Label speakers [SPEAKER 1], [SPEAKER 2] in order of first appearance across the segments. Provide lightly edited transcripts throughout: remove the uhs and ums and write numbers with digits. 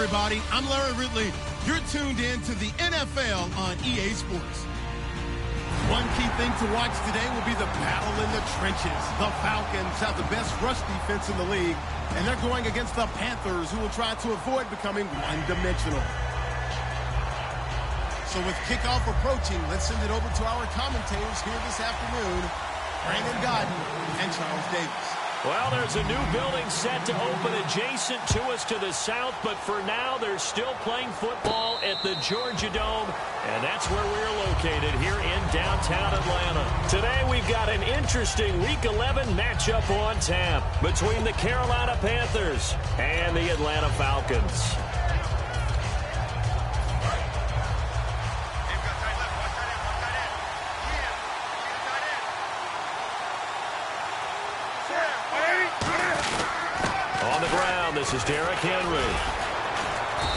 [SPEAKER 1] everybody. I'm Larry Ridley. You're tuned in to the NFL on EA Sports. One key thing to watch today will be the battle in the trenches. The Falcons have the best rush defense in the league, and they're going against the Panthers, who will try to avoid becoming one-dimensional. So with kickoff approaching, let's send it over to our commentators here this afternoon, Brandon Godden and Charles Davis.
[SPEAKER 2] Well, there's a new building set to open adjacent to us to the south, but for now, they're still playing football at the Georgia Dome, and that's where we're located here in downtown Atlanta. Today, we've got an interesting Week 11 matchup on tap between the Carolina Panthers and the Atlanta Falcons. This is Derrick Henry.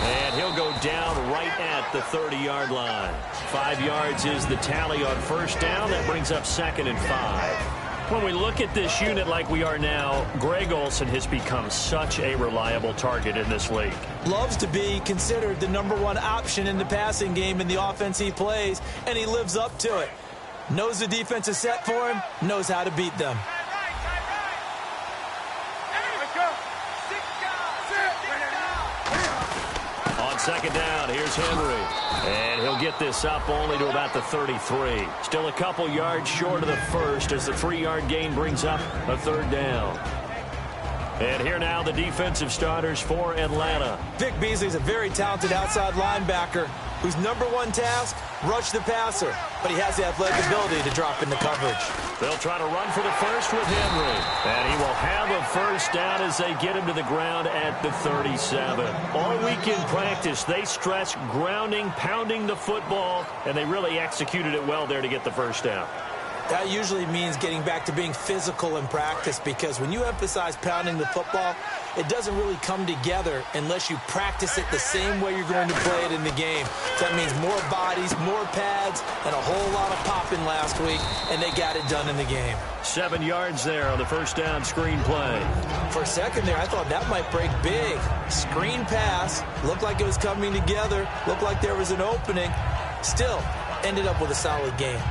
[SPEAKER 2] And he'll go down right at the 30-yard line. 5 yards is the tally on first down. That brings up 2nd and 5. When we look at this unit like we are now, Greg Olsen has become such a reliable target in this league.
[SPEAKER 3] Loves to be considered the #1 option in the passing game in the offense he plays, and he lives up to it. Knows the defense is set for him, knows how to beat them.
[SPEAKER 2] Second down, here's Henry. And he'll get this up only to about the 33. Still a couple yards short of the first as the 3-yard gain brings up a 3rd down. And here now the defensive starters for Atlanta.
[SPEAKER 3] Vic Beasley's a very talented outside linebacker whose #1 task, rush the passer. But he has the athletic ability to drop into coverage.
[SPEAKER 2] They'll try to run for the first with Henry. And he will have a first down as they get him to the ground at the 37. All week in practice, they stressed grounding, pounding the football, and they really executed it well there to get the first down.
[SPEAKER 3] That usually means getting back to being physical in practice, because when you emphasize pounding the football, it doesn't really come together unless you practice it the same way you're going to play it in the game. That means more bodies, more pads, and a whole lot of popping last week, and they got it done in the game.
[SPEAKER 2] 7 yards there on the first down screen play.
[SPEAKER 3] For a second there, I thought that might break big. Screen pass, looked like it was coming together, looked like there was an opening. Still, ended up with a solid game.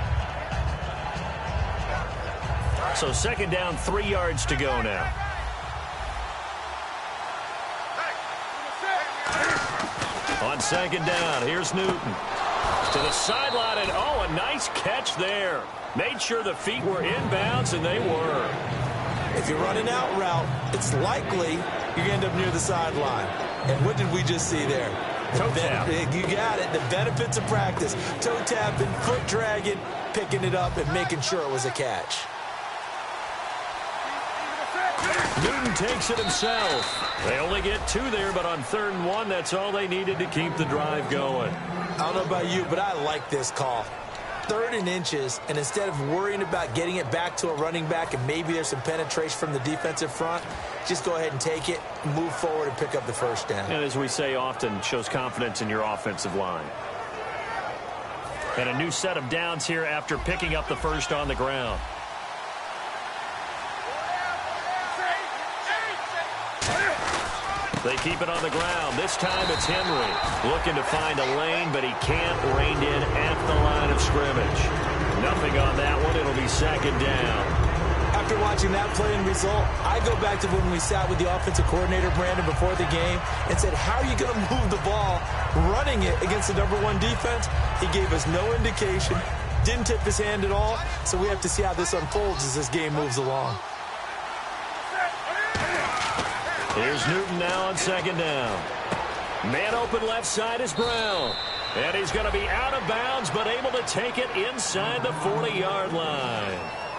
[SPEAKER 2] So 2nd down, 3 yards to go now. On 2nd down, here's Newton. To the sideline, and a nice catch there. Made sure the feet were inbounds, and they were.
[SPEAKER 3] If you're running out route, it's likely you're going to end up near the sideline. And what did we just see there?
[SPEAKER 2] Toe tap.
[SPEAKER 3] You got it. The benefits of practice. Toe tapping, foot dragging, picking it up, and making sure it was a catch.
[SPEAKER 2] Newton takes it himself. They only get 2 there, but on 3rd and 1, that's all they needed to keep the drive going.
[SPEAKER 3] I don't know about you, but I like this call. 3rd and inches, and instead of worrying about getting it back to a running back and maybe there's some penetration from the defensive front, just go ahead and take it, move forward, and pick up the first down.
[SPEAKER 2] And as we say often, shows confidence in your offensive line. And a new set of downs here after picking up the first on the ground. They keep it on the ground. This time it's Henry looking to find a lane, but he can't rein in at the line of scrimmage. Nothing on that one. It'll be 2nd down.
[SPEAKER 3] After watching that play and result, I go back to when we sat with the offensive coordinator, Brandon, before the game and said, how are you going to move the ball running it against the #1 defense? He gave us no indication, didn't tip his hand at all, so we have to see how this unfolds as this game moves along.
[SPEAKER 2] Here's Newton now on 2nd down. Man open left side is Brown. And he's going to be out of bounds, but able to take it inside the 40-yard line.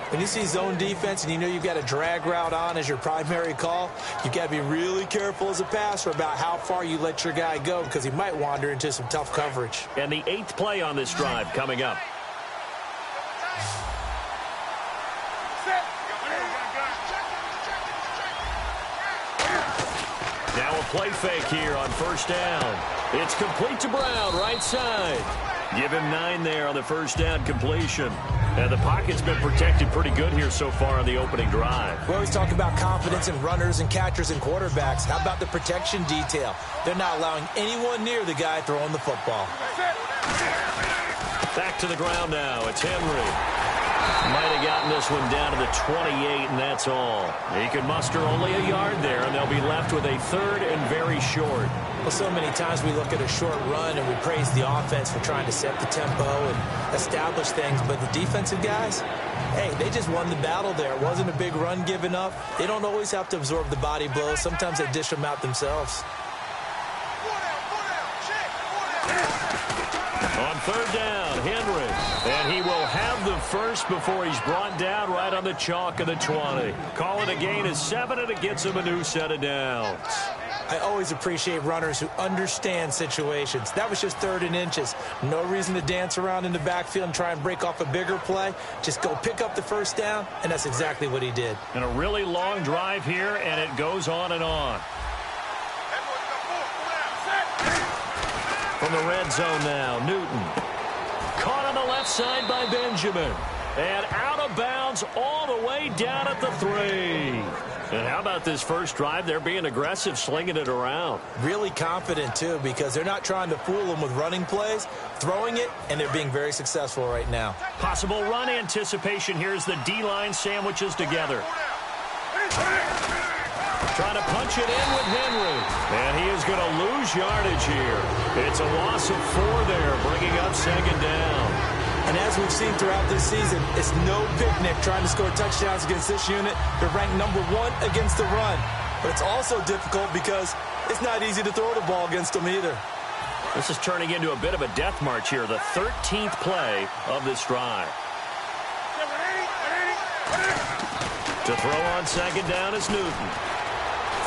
[SPEAKER 3] When you see zone defense and you know you've got a drag route on as your primary call, you've got to be really careful as a passer about how far you let your guy go, because he might wander into some tough coverage.
[SPEAKER 2] And the 8th play on this drive coming up. Now a play fake here on first down. It's complete to Brown, right side. Give him 9 there on the first down completion. And the pocket's been protected pretty good here so far on the opening drive.
[SPEAKER 3] We always talk about confidence in runners and catchers and quarterbacks. How about the protection detail? They're not allowing anyone near the guy throwing the football.
[SPEAKER 2] Back to the ground now. It's Henry. Might have gotten this one down to the 28, and that's all. He can muster only a yard there, and they'll be left with a third and very short.
[SPEAKER 3] Well, so many times we look at a short run and we praise the offense for trying to set the tempo and establish things, but the defensive guys, hey, they just won the battle there. It wasn't a big run given up. They don't always have to absorb the body blows. Sometimes they dish them out themselves.
[SPEAKER 2] On third down, Henry. And he will have the first before he's brought down right on the chalk of the 20. Call it a gain of 7, and it gets him a new set of downs.
[SPEAKER 3] I always appreciate runners who understand situations. That was just 3rd and inches. No reason to dance around in the backfield and try and break off a bigger play. Just go pick up the first down, and that's exactly what he did.
[SPEAKER 2] And a really long drive here, and it goes on and on. From the red zone now, Newton. Caught on the left side by Benjamin. And out of bounds all the way down at the 3. And how about this first drive? They're being aggressive, slinging it around.
[SPEAKER 3] Really confident, too, because they're not trying to fool them with running plays, throwing it, and they're being very successful right now.
[SPEAKER 2] Possible run anticipation here as the D-line sandwiches together. Trying to punch it in with Henry. And he is going to lose yardage here. It's a loss of 4 there, bringing up 2nd down.
[SPEAKER 3] And as we've seen throughout this season, it's no picnic trying to score touchdowns against this unit. They're ranked number 1 against the run. But it's also difficult because it's not easy to throw the ball against them either.
[SPEAKER 2] This is turning into a bit of a death march here, the 13th play of this drive. To throw on 2nd down is Newton.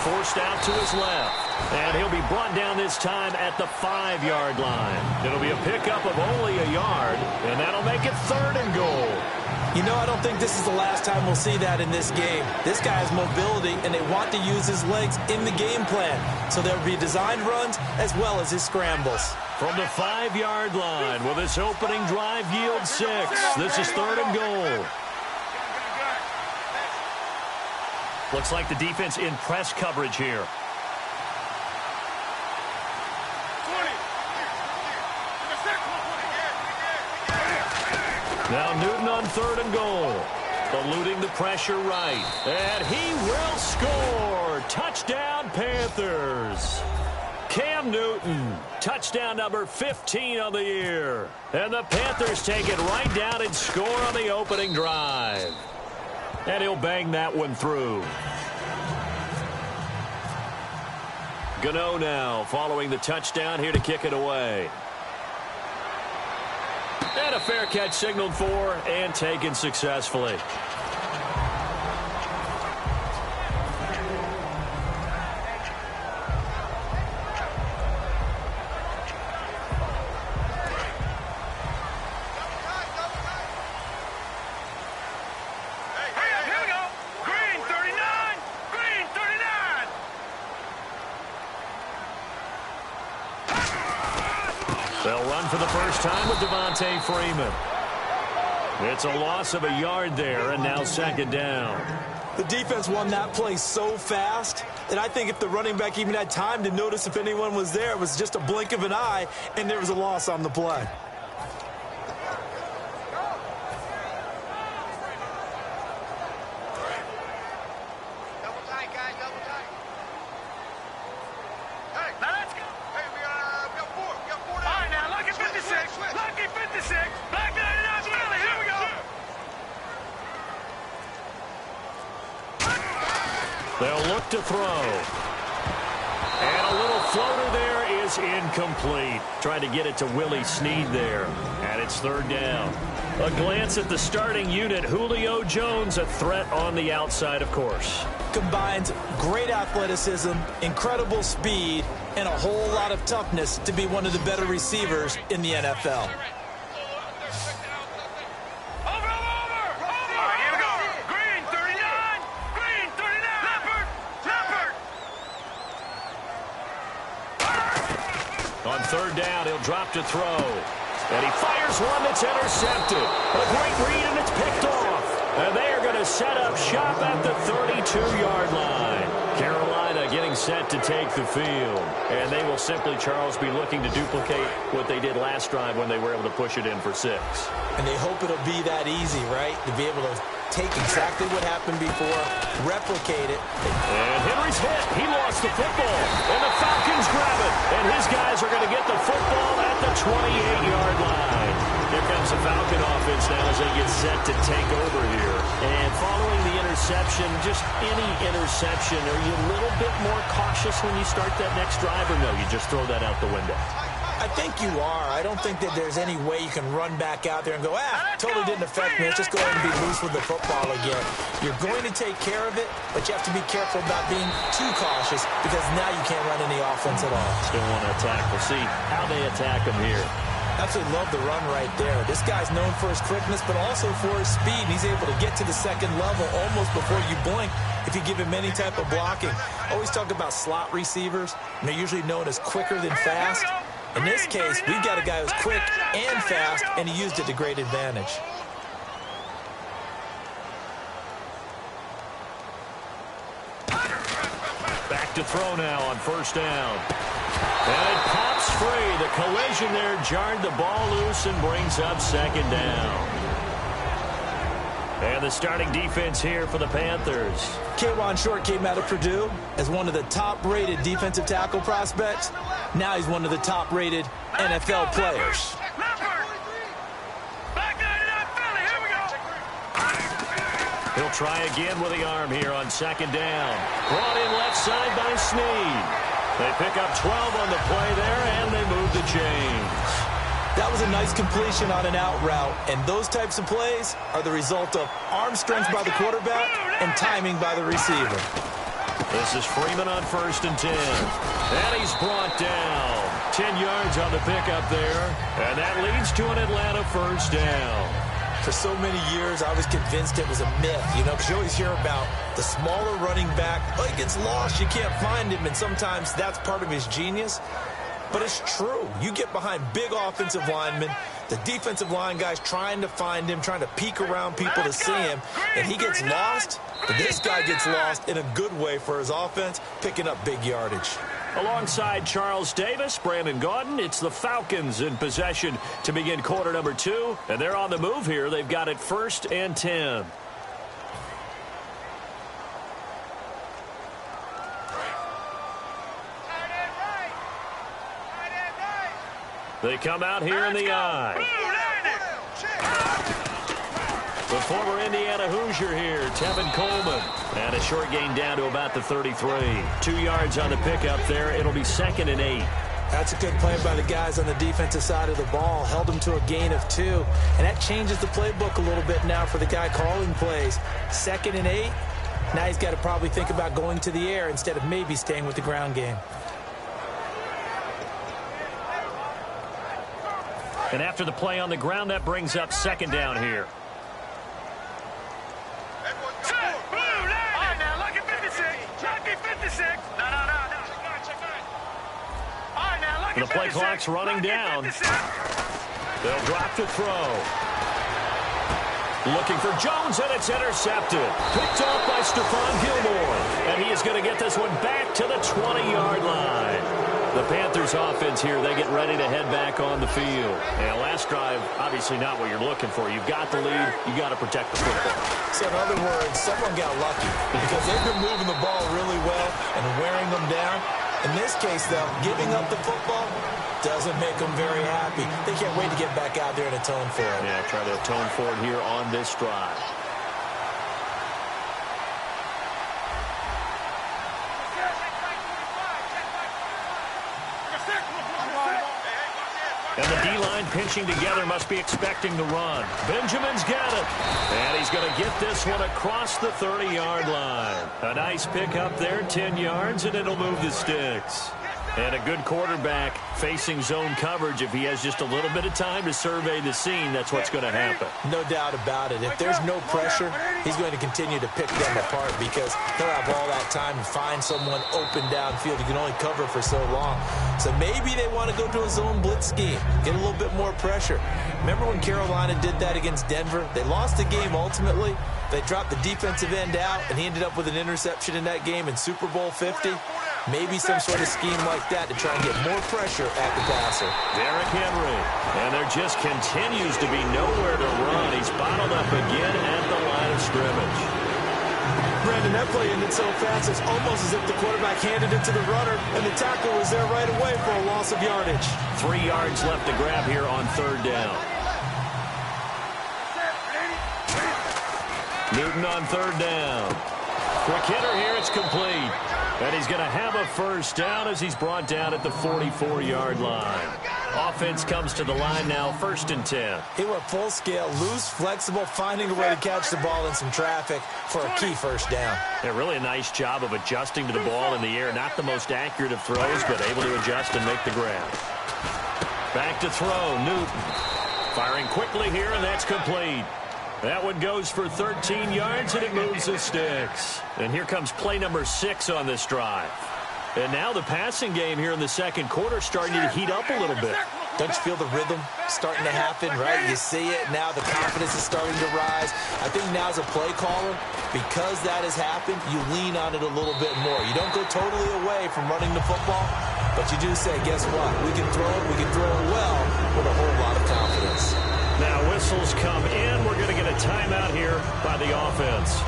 [SPEAKER 2] Forced out to his left. And he'll be brought down this time at the 5-yard line. It'll be a pickup of only a yard, and that'll make it 3rd and goal.
[SPEAKER 3] You know, I don't think this is the last time we'll see that in this game. This guy has mobility, and they want to use his legs in the game plan. So there will be designed runs as well as his scrambles.
[SPEAKER 2] From the 5-yard line, will this opening drive yield 6? This is 3rd and goal. Looks like the defense in press coverage here. Now Newton on 3rd and goal. Eluding the pressure right. And he will score. Touchdown, Panthers. Cam Newton, touchdown number 15 on the year. And the Panthers take it right down and score on the opening drive. And he'll bang that one through. Gano now following the touchdown here to kick it away. And a fair catch signaled for and taken successfully. They'll run for the first time with Devontae Freeman. It's a loss of a yard there, and now 2nd down.
[SPEAKER 3] The defense won that play so fast that I think if the running back even had time to notice if anyone was there, it was just a blink of an eye, and there was a loss on the play.
[SPEAKER 2] They'll look to throw. And a little floater there is incomplete. Trying to get it to Willie Snead there. And it's 3rd down. A glance at the starting unit. Julio Jones, a threat on the outside, of course.
[SPEAKER 3] Combines great athleticism, incredible speed, and a whole lot of toughness to be one of the better receivers in the NFL.
[SPEAKER 2] On 3rd down, he'll drop to throw. And he fires one that's intercepted. A great read, and it's picked off. And they are going to set up shop at the 32-yard line. Carolina getting set to take the field. And they will simply, Charles, be looking to duplicate what they did last drive when they were able to push it in for 6.
[SPEAKER 3] And they hope it'll be that easy, right? To be able to take exactly what happened before, replicate it.
[SPEAKER 2] And Henry's hit. He lost the football. And the Falcons grab it. And his guys are going to get the football at the 28-yard line. Here comes the Falcon offense now as they get set to take over here. And following the interception, just any interception, are you a little bit more cautious when you start that next drive, or no, you just throw that out the window?
[SPEAKER 3] I think you are. I don't think that there's any way you can run back out there and go, totally didn't affect me. Let's just go ahead and be loose with the football again. You're going to take care of it, but you have to be careful about being too cautious because now you can't run any offense at all.
[SPEAKER 2] Still want to attack. We'll see how they attack him here.
[SPEAKER 3] Absolutely love the run right there. This guy's known for his quickness, but also for his speed. And he's able to get to the second level almost before you blink if you give him any type of blocking. Always talk about slot receivers, and they're usually known as quicker than fast. In this case, we've got a guy who's quick and fast, and he used it to great advantage.
[SPEAKER 2] Back to throw now on first down. And it pops free. The collision there jarred the ball loose and brings up second down. And the starting defense here for the Panthers.
[SPEAKER 3] K'Wan Short came out of Purdue as one of the top-rated defensive tackle prospects. Now he's one of the top-rated NFL players.
[SPEAKER 2] He'll try again with the arm here on second down. Brought in left side by Snead. They pick up 12 on the play there, and they move the chains.
[SPEAKER 3] That was a nice completion on an out route, and those types of plays are the result of arm strength by the quarterback and timing by the receiver.
[SPEAKER 2] This is Freeman on first and 10. And he's brought down. 10 yards on the pickup there, and that leads to an Atlanta first down.
[SPEAKER 3] For so many years, I was convinced it was a myth, because you always hear about the smaller running back. Oh, he gets lost, you can't find him, and sometimes that's part of his genius. But it's true. You get behind big offensive linemen, the defensive line guys trying to find him, trying to peek around people to see him, and he gets lost. But this guy gets lost in a good way for his offense, picking up big yardage.
[SPEAKER 2] Alongside Charles Davis, Brandon Gaudin, it's the Falcons in possession to begin quarter number 2. And they're on the move here. They've got it first and 10. They come out here in the eye. The former Indiana Hoosier here, Tevin Coleman. And a short gain down to about the 33. 2 yards on the pickup there. It'll be second and 8.
[SPEAKER 3] That's a good play by the guys on the defensive side of the ball. Held them to a gain of 2. And that changes the playbook a little bit now for the guy calling plays. Second and 8. Now he's got to probably think about going to the air instead of maybe staying with the ground game.
[SPEAKER 2] And after the play on the ground, that brings up second down here. The play clock's running down. They'll drop to throw. Looking for Jones, and it's intercepted. Picked off by Stephon Gilmore. And he is going to get this one back to the 20-yard line. The Panthers offense here, they get ready to head back on the field. And last drive, obviously not what you're looking for. You've got the lead. You got to protect the football.
[SPEAKER 3] So in other words, someone got lucky because they've been moving the ball really well and wearing them down. In this case, though, giving up the football doesn't make them very happy. They can't wait to get back out there and atone for it.
[SPEAKER 2] Yeah, try to atone for it here on this drive. And the D-line pinching together must be expecting the run. Benjamin's got it. And he's going to get this one across the 30-yard line. A nice pick up there, 10 yards, and it'll move the sticks. And a good quarterback facing zone coverage, if he has just a little bit of time to survey the scene, that's what's going to happen.
[SPEAKER 3] No doubt about it. If there's no pressure, he's going to continue to pick them apart because he'll have all that time to find someone open downfield. He can only cover for so long. So maybe they want to go to a zone blitz scheme, get a little bit more pressure. Remember when Carolina did that against Denver? They lost the game ultimately. They dropped the defensive end out, and he ended up with an interception in that game in Super Bowl 50. Maybe some sort of scheme like that to try and get more pressure at the passer.
[SPEAKER 2] Derrick Henry. And there just continues to be nowhere to run. He's bottled up again at the line of scrimmage.
[SPEAKER 3] Brandon, that play ended so fast, it's almost as if the quarterback handed it to the runner, and the tackle was there right away for a loss of yardage.
[SPEAKER 2] 3 yards left to grab here on 3rd down. Newton on 3rd down. Quick hitter here, it's complete. And he's going to have a 1st down as he's brought down at the 44-yard line. Offense comes to the line now, 1st and 10.
[SPEAKER 3] He went full scale, loose, flexible, finding a way to catch the ball in some traffic for a key 1st down.
[SPEAKER 2] Yeah, really a nice job of adjusting to the ball in the air. Not the most accurate of throws, but able to adjust and make the grab. Back to throw, Newton. Firing quickly here, and that's complete. That one goes for 13 yards, and it moves the sticks. And here comes play number 6 on this drive. And now the passing game here in the 2nd quarter starting to heat up a little bit.
[SPEAKER 3] Don't you feel the rhythm starting to happen, right? You see it. Now the confidence is starting to rise. I think now as a play caller, because that has happened, you lean on it a little bit more. You don't go totally away from running the football, but you do say, guess what? We can throw it. We can throw it well with a whole lot of confidence.
[SPEAKER 2] Now whistles come in. We're going to get a timeout here by the offense.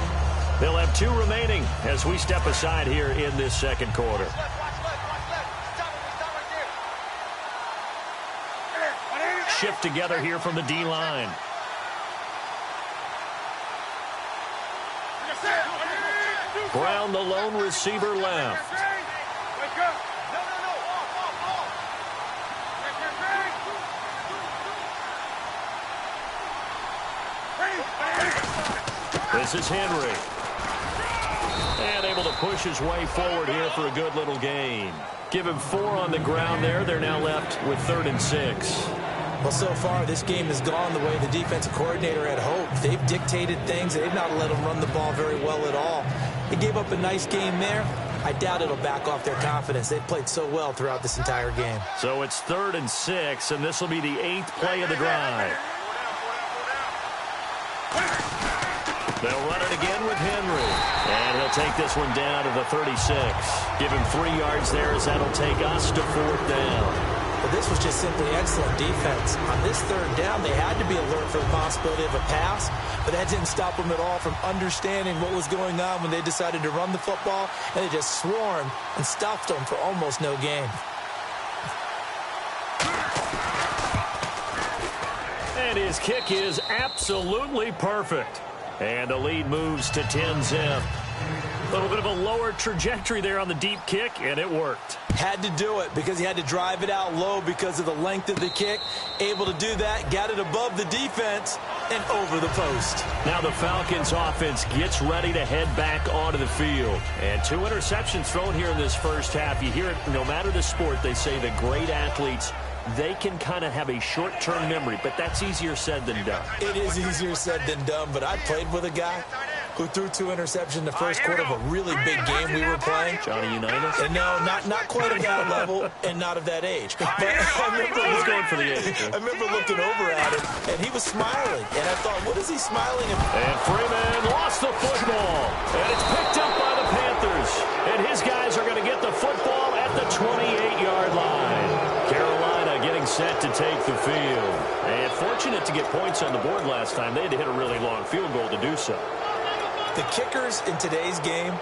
[SPEAKER 2] They'll have 2 remaining as we step aside here in this 2nd quarter. Shift together here from the D-line. Brown, the lone receiver, left. This is Henry. And able to push his way forward here for a good little gain. Give him 4 on the ground there. They're now left with 3rd and 6.
[SPEAKER 3] Well, so far, this game has gone the way the defensive coordinator had hoped. They've dictated things. They've not let them run the ball very well at all. They gave up a nice game there. I doubt it'll back off their confidence. They've played so well throughout this entire game.
[SPEAKER 2] So it's 3rd and 6, and this will be the 8th play of the drive. They'll run it again with Henry. And he'll take this one down to the 36. Give him 3 yards there as that'll take us to 4th down.
[SPEAKER 3] Well, this was just simply excellent defense. On this 3rd down, they had to be alert for the possibility of a pass, but that didn't stop them at all from understanding what was going on when they decided to run the football, and they just swarmed and stuffed them for almost no gain.
[SPEAKER 2] And his kick is absolutely perfect. And the lead moves to 10-zip. A little bit of a lower trajectory there on the deep kick, and it worked.
[SPEAKER 3] Had to do it because he had to drive it out low because of the length of the kick. Able to do that, got it above the defense, and over the post.
[SPEAKER 2] Now the Falcons offense gets ready to head back onto the field. And 2 interceptions thrown here in this 1st half. You hear it, no matter the sport, they say the great athletes, they can kind of have a short-term memory, but that's easier said than done.
[SPEAKER 3] It is easier said than done, but I played with a guy who threw 2 interceptions in the 1st quarter of a really big game we were playing.
[SPEAKER 2] Johnny Unitas?
[SPEAKER 3] And no, not quite of that level and not of that age. But I remember
[SPEAKER 2] He's going for the age.
[SPEAKER 3] I remember looking over at him, and he was smiling. And I thought, what is he smiling at?
[SPEAKER 2] And Freeman lost the football. And it's picked up by the Panthers. And his guys are going to get the football at the 28-yard line. Carolina getting set to take the field. And fortunate to get points on the board last time. They had to hit a really long field goal to do so.
[SPEAKER 3] The kickers in today's game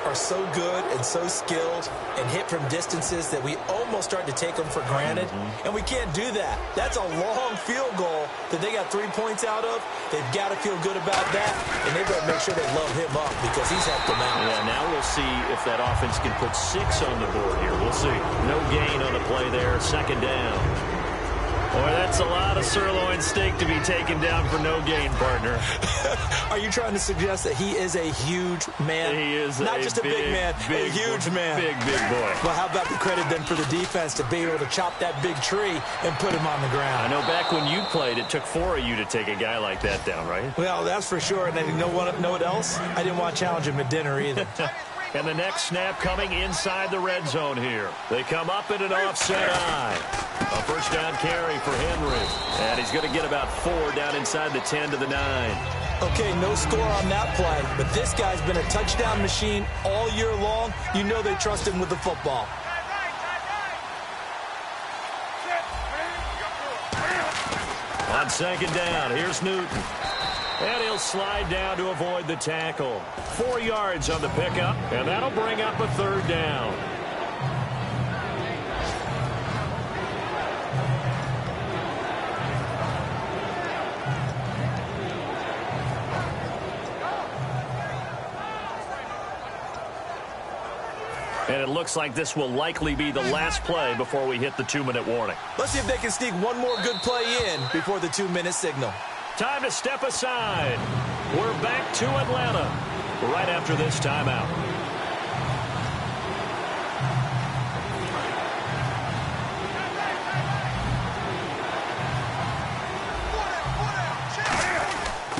[SPEAKER 3] are so good and so skilled and hit from distances that we almost start to take them for granted. And we can't do that. That's a long field goal that they got 3 points out of. They've got to feel good about that, and they've got to make sure they load him up because he's helped them out.
[SPEAKER 2] Yeah, now we'll see if that offense can put 6 on the board here. We'll see. No gain on the play there. 2nd down. Boy, that's a lot of sirloin steak to be taken down for no gain, partner.
[SPEAKER 3] Are you trying to suggest that he is a huge man?
[SPEAKER 2] He is
[SPEAKER 3] not just a big man, a huge man.
[SPEAKER 2] Big boy.
[SPEAKER 3] Well, how about the credit then for the defense to be able to chop that big tree and put him on the ground?
[SPEAKER 2] I know back when you played, it took 4 of you to take a guy like that down, right?
[SPEAKER 3] Well, that's for sure. And know what else? I didn't want to challenge him at dinner either.
[SPEAKER 2] And the next snap coming inside the red zone here. They come up in an offset eye. A first down carry for Henry. And he's going to get about 4 down inside the 10 to the 9.
[SPEAKER 3] Okay, no score on that play, but this guy's been a touchdown machine all year long. You know they trust him with the football.
[SPEAKER 2] On second down, here's Newton. And he'll slide down to avoid the tackle. 4 yards on the pickup, and that'll bring up a third down. And it looks like this will likely be the last play before we hit the 2-minute warning.
[SPEAKER 3] Let's see if they can sneak one more good play in before the 2-minute signal.
[SPEAKER 2] Time to step aside. We're back to Atlanta right after this timeout.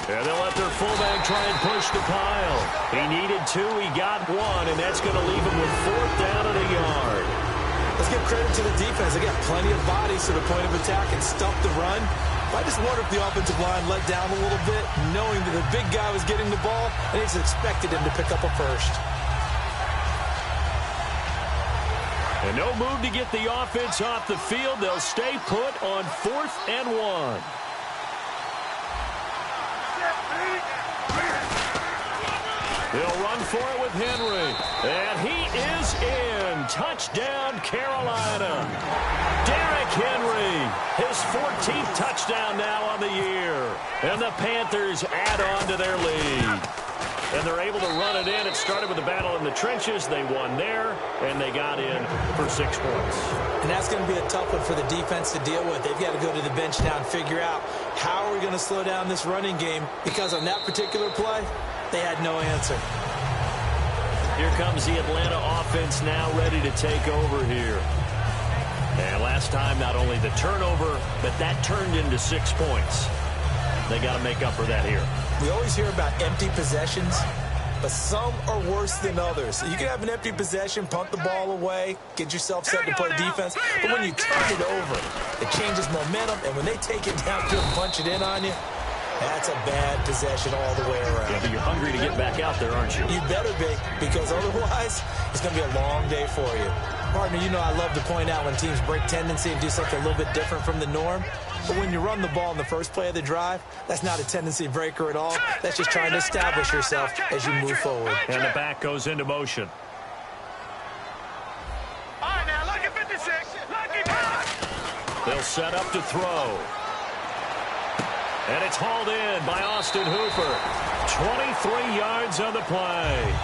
[SPEAKER 2] And they'll let their fullback try and push the pile. He needed 2, he got 1, and that's going to leave him with 4th down and a yard.
[SPEAKER 3] Let's give credit to the defense. They got plenty of bodies to the point of attack and stuff the run. I just wonder if the offensive line let down a little bit, knowing that the big guy was getting the ball, and he's expected him to pick up a first.
[SPEAKER 2] And no move to get the offense off the field. They'll stay put on 4th and 1. They'll run for it with Henry. And he is in. Touchdown, Carolina. Derrick Henry, his 14th touchdown now on the year. And the Panthers add on to their lead. And they're able to run it in. It started with a battle in the trenches. They won there, and they got in for 6 points.
[SPEAKER 3] And that's going to be a tough one for the defense to deal with. They've got to go to the bench now and figure out how are we going to slow down this running game, because on that particular play, they had no answer.
[SPEAKER 2] Here comes the Atlanta offense now ready to take over here. And last time, not only the turnover, but that turned into 6 points. They got to make up for that here.
[SPEAKER 3] We always hear about empty possessions, but some are worse than others. You can have an empty possession, punt the ball away, get yourself set to play defense, but when you turn it over, it changes momentum, and when they take it downfield and punch it in on you, that's a bad possession all the way around.
[SPEAKER 2] Yeah, but you're hungry to get back out there, aren't you?
[SPEAKER 3] You better be, because otherwise, it's going to be a long day for you. Partner, you know I love to point out when teams break tendency and do something a little bit different from the norm. But when you run the ball in the first play of the drive, that's not a tendency breaker at all. That's just trying to establish yourself as you move forward.
[SPEAKER 2] And the back goes into motion.
[SPEAKER 4] All right, now, look at 56.
[SPEAKER 2] They'll set up to throw. And it's hauled in by Austin Hooper. 23 yards on the play.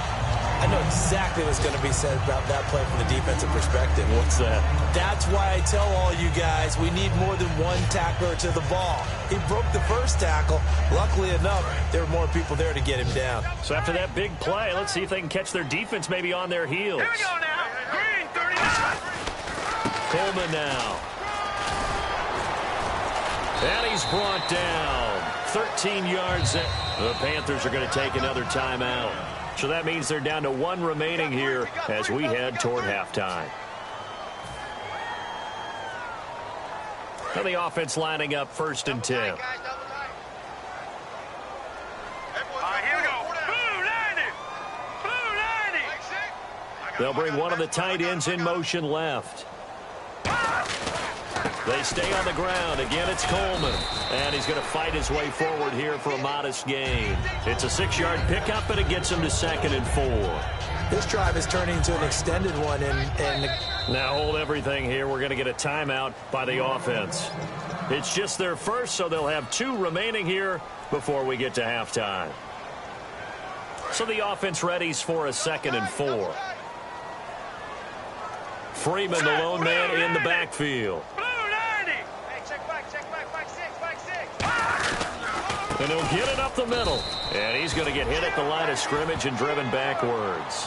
[SPEAKER 3] I know exactly what's going to be said about that play from the defensive perspective.
[SPEAKER 2] What's that?
[SPEAKER 3] That's why I tell all you guys we need more than one tackler to the ball. He broke the first tackle. Luckily enough, there were more people there to get him down.
[SPEAKER 2] So after that big play, let's see if they can catch their defense maybe on their heels.
[SPEAKER 4] Here we go now. Green, 39.
[SPEAKER 2] Coleman now. And he's brought down. 13 yards. The Panthers are going to take another timeout. So that means they're down to 1 remaining here as we head toward halftime. And the offense lining up 1st and 10.
[SPEAKER 4] All right, here we go. Blue 90. Blue 90.
[SPEAKER 2] They'll bring one of the tight ends in motion left. They stay on the ground. Again, it's Coleman. And he's going to fight his way forward here for a modest gain. It's a 6-yard pickup, and it gets him to 2nd and 4.
[SPEAKER 3] This drive is turning into an extended one. And
[SPEAKER 2] now hold everything here. We're going to get a timeout by the offense. It's just their first, so they'll have 2 remaining here before we get to halftime. So the offense readies for a 2nd and 4. Freeman, the lone man in the backfield. And he'll get it up the middle. And he's going to get hit at the line of scrimmage and driven backwards.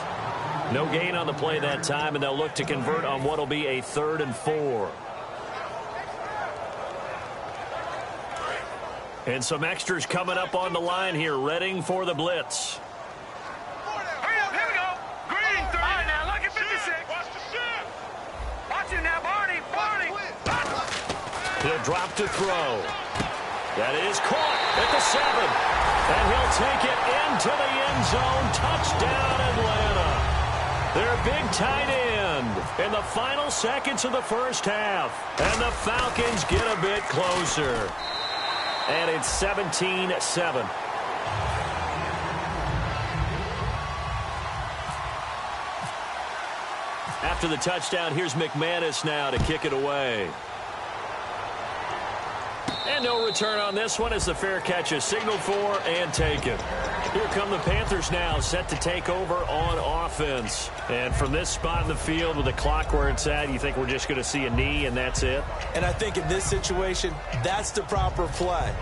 [SPEAKER 2] No gain on the play that time, and they'll look to convert on what will be a 3rd and 4. And some extras coming up on the line here, readying for the blitz.
[SPEAKER 4] Hurry up, here we go. Green, 30. All right, now, look at 56. Watch the shift. Watch it now, Barney.
[SPEAKER 2] He'll drop to throw. That is caught at the 7. And he'll take it into the end zone. Touchdown, Atlanta. Their big tight end in the final seconds of the first half. And the Falcons get a bit closer. And it's 17-7. After the touchdown, here's McManus now to kick it away. And no return on this one as the fair catch is signaled for and taken. Here come the Panthers now, set to take over on offense. And from this spot in the field with the clock where it's at, you think we're just going to see a knee and that's it?
[SPEAKER 3] And I think in this situation, that's the proper play.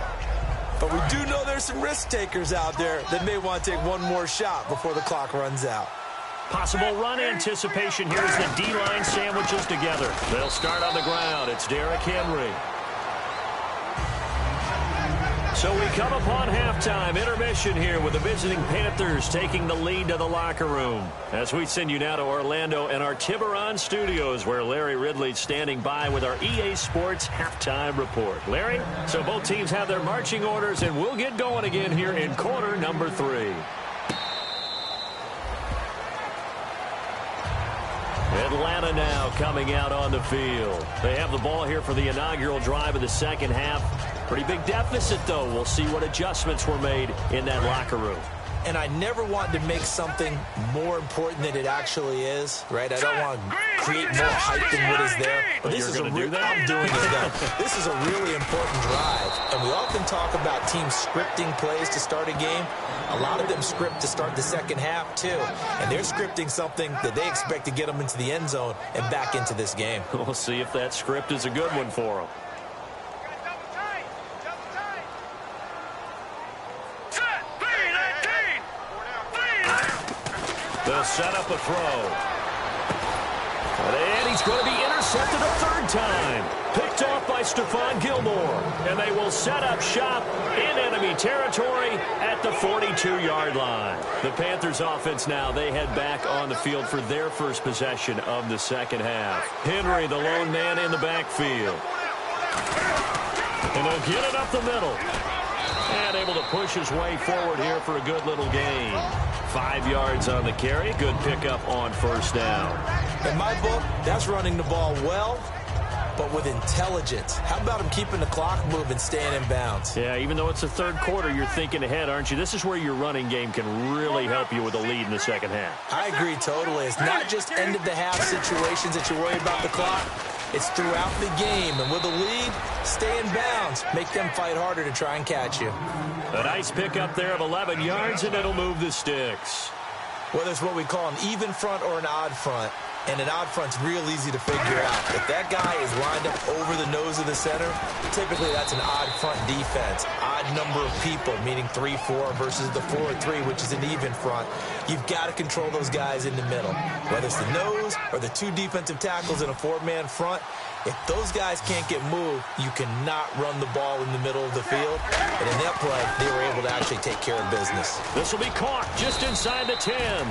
[SPEAKER 3] But we do know there's some risk takers out there that may want to take one more shot before the clock runs out.
[SPEAKER 2] Possible run anticipation here as the D-line sandwiches together. They'll start on the ground. It's Derrick Henry. So we come upon halftime intermission here with the visiting Panthers taking the lead to the locker room. As we send you now to Orlando and our Tiburon studios where Larry Ridley's standing by with our EA Sports halftime report. Larry, so both teams have their marching orders and we'll get going again here in quarter number 3. Atlanta now coming out on the field. They have the ball here for the inaugural drive of the second half. Pretty big deficit, though. We'll see what adjustments were made in that locker room.
[SPEAKER 3] And I never want to make something more important than it actually is, right? I don't want to create more hype than what is there. But this is I'm doing it now. This is a really important drive. And we often talk about teams scripting plays to start a game. A lot of them script to start the second half, too. And they're scripting something that they expect to get them into the end zone and back into this game.
[SPEAKER 2] We'll see if that script is a good one for them. They'll set up a throw. And he's going to be intercepted a 3rd time. Picked off by Stephon Gilmore. And they will set up shop in enemy territory at the 42-yard line. The Panthers offense now, they head back on the field for their first possession of the second half. Henry, the lone man in the backfield. And they'll get it up the middle. And able to push his way forward here for a good little gain. 5 yards on the carry. Good pickup on first down.
[SPEAKER 3] In my book, that's running the ball well, but with intelligence. How about him keeping the clock moving, staying in bounds?
[SPEAKER 2] Yeah, even though it's the 3rd quarter, you're thinking ahead, aren't you? This is where your running game can really help you with a lead in the second half.
[SPEAKER 3] I agree totally. It's not just end-of-the-half situations that you worry about the clock. It's throughout the game. And with a lead, stay in bounds. Make them fight harder to try and catch you.
[SPEAKER 2] A nice pickup there of 11 yards, and it'll move the sticks.
[SPEAKER 3] Whether it's what we call an even front or an odd front, and an odd front's real easy to figure out. If that guy is lined up over the nose of the center, typically that's an odd front defense. Odd number of people, meaning 3-4 versus the 4-3, which is an even front. You've got to control those guys in the middle. Whether it's the nose or the 2 defensive tackles in a 4-man front, if those guys can't get moved, you cannot run the ball in the middle of the field. And in that play, they were able to actually take care of business.
[SPEAKER 2] This will be caught just inside the 10.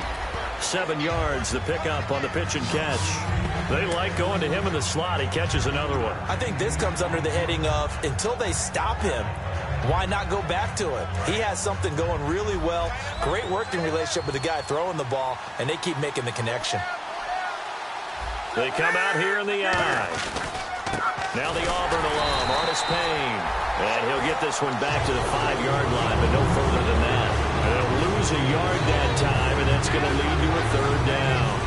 [SPEAKER 2] 7 yards, the pickup on the pitch and catch. They like going to him in the slot. He catches another one.
[SPEAKER 3] I think this comes under the heading of, until they stop him, why not go back to him? He has something going really well. Great working relationship with the guy throwing the ball, and they keep making the connection.
[SPEAKER 2] They come out here in the eye. Now the Auburn alum, Artis Payne. And he'll get this one back to the 5-yard line, but no further than that. They'll lose a yard that time, and that's going to lead to a 3rd down.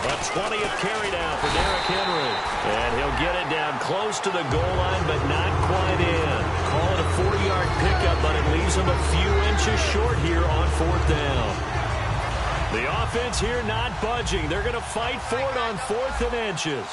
[SPEAKER 2] A 20th carry down for Derrick Henry. And he'll get it down close to the goal line, but not quite in. Call it a 40-yard pickup, but it leaves him a few inches short here on 4th down. The offense here not budging. They're going to fight for it on 4th and inches.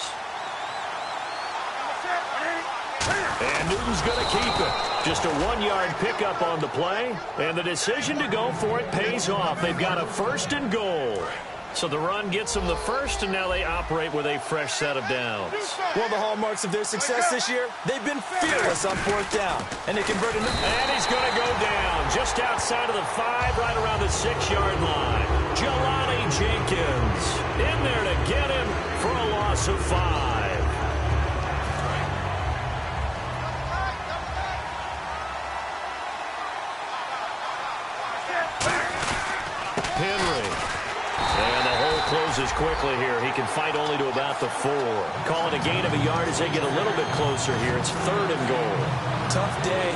[SPEAKER 2] And Newton's going to keep it. Just a 1-yard pickup on the play. And the decision to go for it pays off. They've got a 1st and goal. So the run gets them the first, and now they operate with a fresh set of downs.
[SPEAKER 3] One of the hallmarks of their success this year, they've been fearless on 4th down. And they converted him.
[SPEAKER 2] And he's going to go down just outside of the 5, right around the 6-yard line. Jelani Jenkins in there to get him for a loss of 5. Henry. And the hole closes quickly here. He can fight only to about the 4. Call it a gain of a yard as they get a little bit closer here. It's 3rd and goal.
[SPEAKER 3] Tough day,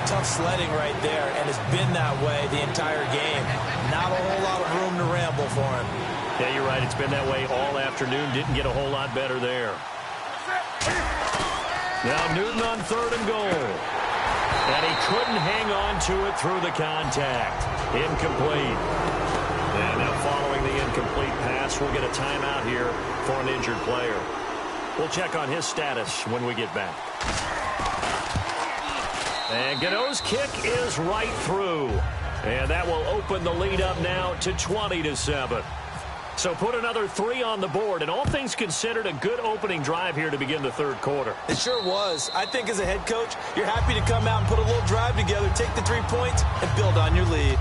[SPEAKER 3] tough sledding right there, and it's been that way the entire game. Not a whole lot of room to ramble for him.
[SPEAKER 2] Yeah, you're right. It's been that way all afternoon. Didn't get a whole lot better there. Now Newton on 3rd and goal. And he couldn't hang on to it through the contact. Incomplete. And now following the incomplete pass, we'll get a timeout here for an injured player. We'll check on his status when we get back. And Gano's kick is right through. And that will open the lead up now to 20-7. So put another 3 on the board, and all things considered, a good opening drive here to begin the 3rd quarter.
[SPEAKER 3] It sure was. I think as a head coach, you're happy to come out and put a little drive together, take the 3 points, and build on your lead.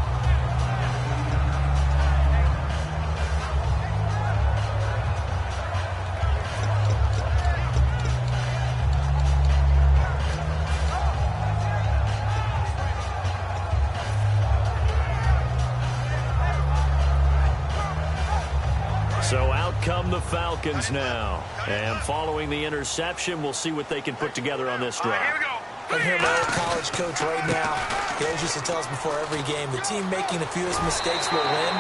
[SPEAKER 2] So out come the Falcons now. And following the interception, we'll see what they can put together on this drive.
[SPEAKER 3] I hear my old college coach right now. He always used to tell us before every game, the team making the fewest mistakes will win.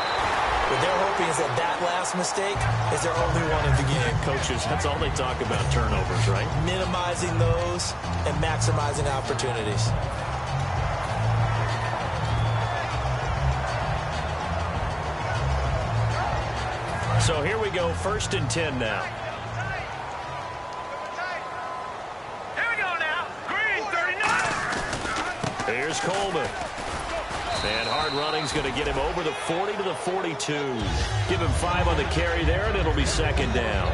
[SPEAKER 3] What they're hoping is that that last mistake is their only one of the game.
[SPEAKER 2] Coaches, that's all they talk about, turnovers, right?
[SPEAKER 3] Minimizing those and maximizing opportunities.
[SPEAKER 2] So here we go, 1st and 10 now.
[SPEAKER 4] Here we go now. Green, 39.
[SPEAKER 2] Here's Coleman. And hard running's going to get him over the 40 to the 42. Give him 5 on the carry there, and it'll be 2nd down.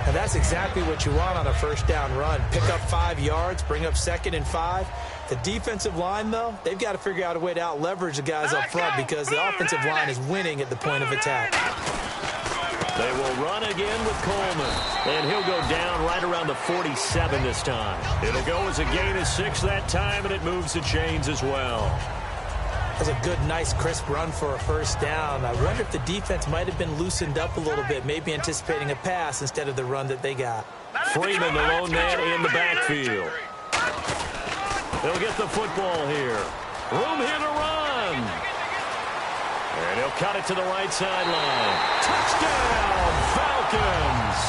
[SPEAKER 3] And that's exactly what you want on a 1st down run. Pick up 5 yards, bring up 2nd and 5. The defensive line, though, they've got to figure out a way to out-leverage the guys up front because the offensive line is winning at the point of attack.
[SPEAKER 2] They will run again with Coleman. And he'll go down right around the 47 this time. It'll go as a gain of 6 that time, and it moves the chains as well.
[SPEAKER 3] That's a good, nice, crisp run for a 1st down. I wonder if the defense might have been loosened up a little bit, maybe anticipating a pass instead of the run that they got.
[SPEAKER 2] Freeman, the lone man in the backfield. They'll get the football here. Room here to run. And he'll cut it to the right sideline. Touchdown, Falcons.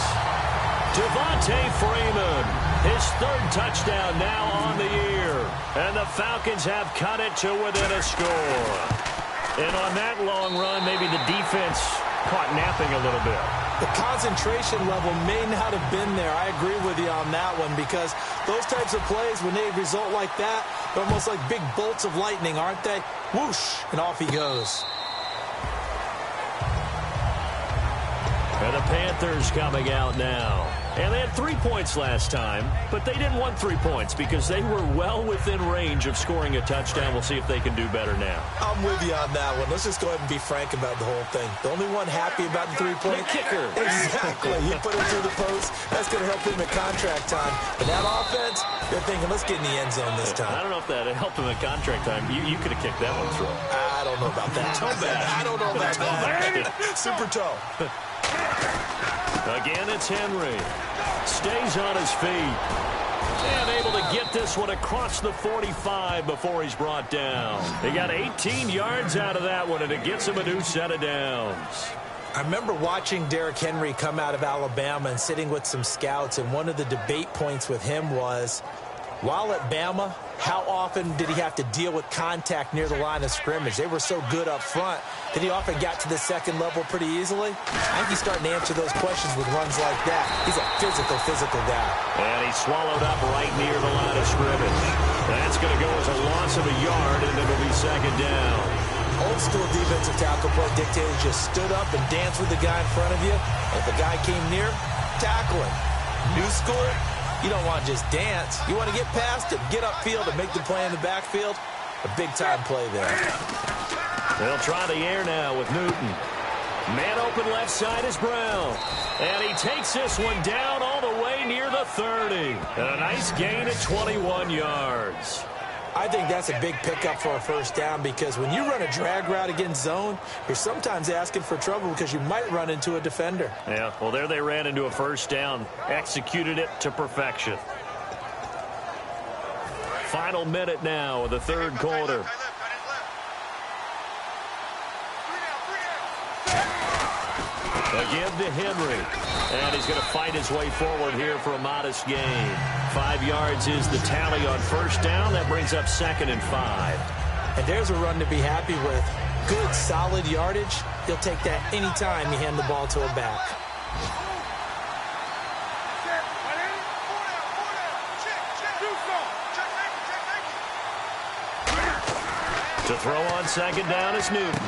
[SPEAKER 2] Devontae Freeman, his 3rd touchdown now on the year. And the Falcons have cut it to within a score. And on that long run, maybe the defense caught napping a little bit.
[SPEAKER 3] The concentration level may not have been there. I agree with you on that one because those types of plays, when they result like that, they're almost like big bolts of lightning, aren't they? Whoosh, and off he goes.
[SPEAKER 2] And the Panthers coming out now. And they had 3 points last time, but they didn't want 3 points because they were well within range of scoring a touchdown. We'll see if they can do better now.
[SPEAKER 3] I'm with you on that one. Let's just go ahead and be frank about the whole thing. The only one happy about the 3-point
[SPEAKER 2] kicker.
[SPEAKER 3] Exactly. You put him through the post. That's going to help him at contract time. But that offense, they're thinking, let's get in the end zone this time.
[SPEAKER 2] I don't know if that helped him at contract time. You could have kicked that one through.
[SPEAKER 3] I don't know about that.
[SPEAKER 2] Toe bag.
[SPEAKER 3] I don't know about that. Super toe.
[SPEAKER 2] Again, it's Henry. Stays on his feet. And able to get this one across the 45 before he's brought down. He got 18 yards out of that one, and it gets him a new set of downs.
[SPEAKER 3] I remember watching Derrick Henry come out of Alabama and sitting with some scouts, and one of the debate points with him was, while at Bama, how often did he have to deal with contact near the line of scrimmage? They were so good up front that he often got to the second level pretty easily. I think he's starting to answer those questions with runs like that. He's a physical guy.
[SPEAKER 2] And he's swallowed up right near the line of scrimmage. That's going to go as a loss of a yard, and it'll be second down.
[SPEAKER 3] Old school defensive tackle play dictated just stood up and danced with the guy in front of you. And if the guy came near, tackle him. New school, you don't want to just dance. You want to get past it, get upfield, and make the play in the backfield. A big-time play there.
[SPEAKER 2] They'll try the air now with Newton. Man open left side is Brown. And he takes this one down all the way near the 30. And a nice gain at 21 yards.
[SPEAKER 3] I think that's a big pickup for a first down, because when you run a drag route against zone, you're sometimes asking for trouble because you might run into a defender.
[SPEAKER 2] Yeah, well, there they ran into a first down, executed it to perfection. Final minute now of the third quarter. Again to Henry. And he's going to fight his way forward here for a modest gain. 5 yards is the tally on first down. That brings up 2nd and 5.
[SPEAKER 3] And there's a run to be happy with. Good, solid yardage. He'll take that anytime you hand the ball to a back.
[SPEAKER 2] To throw on second down is Newton.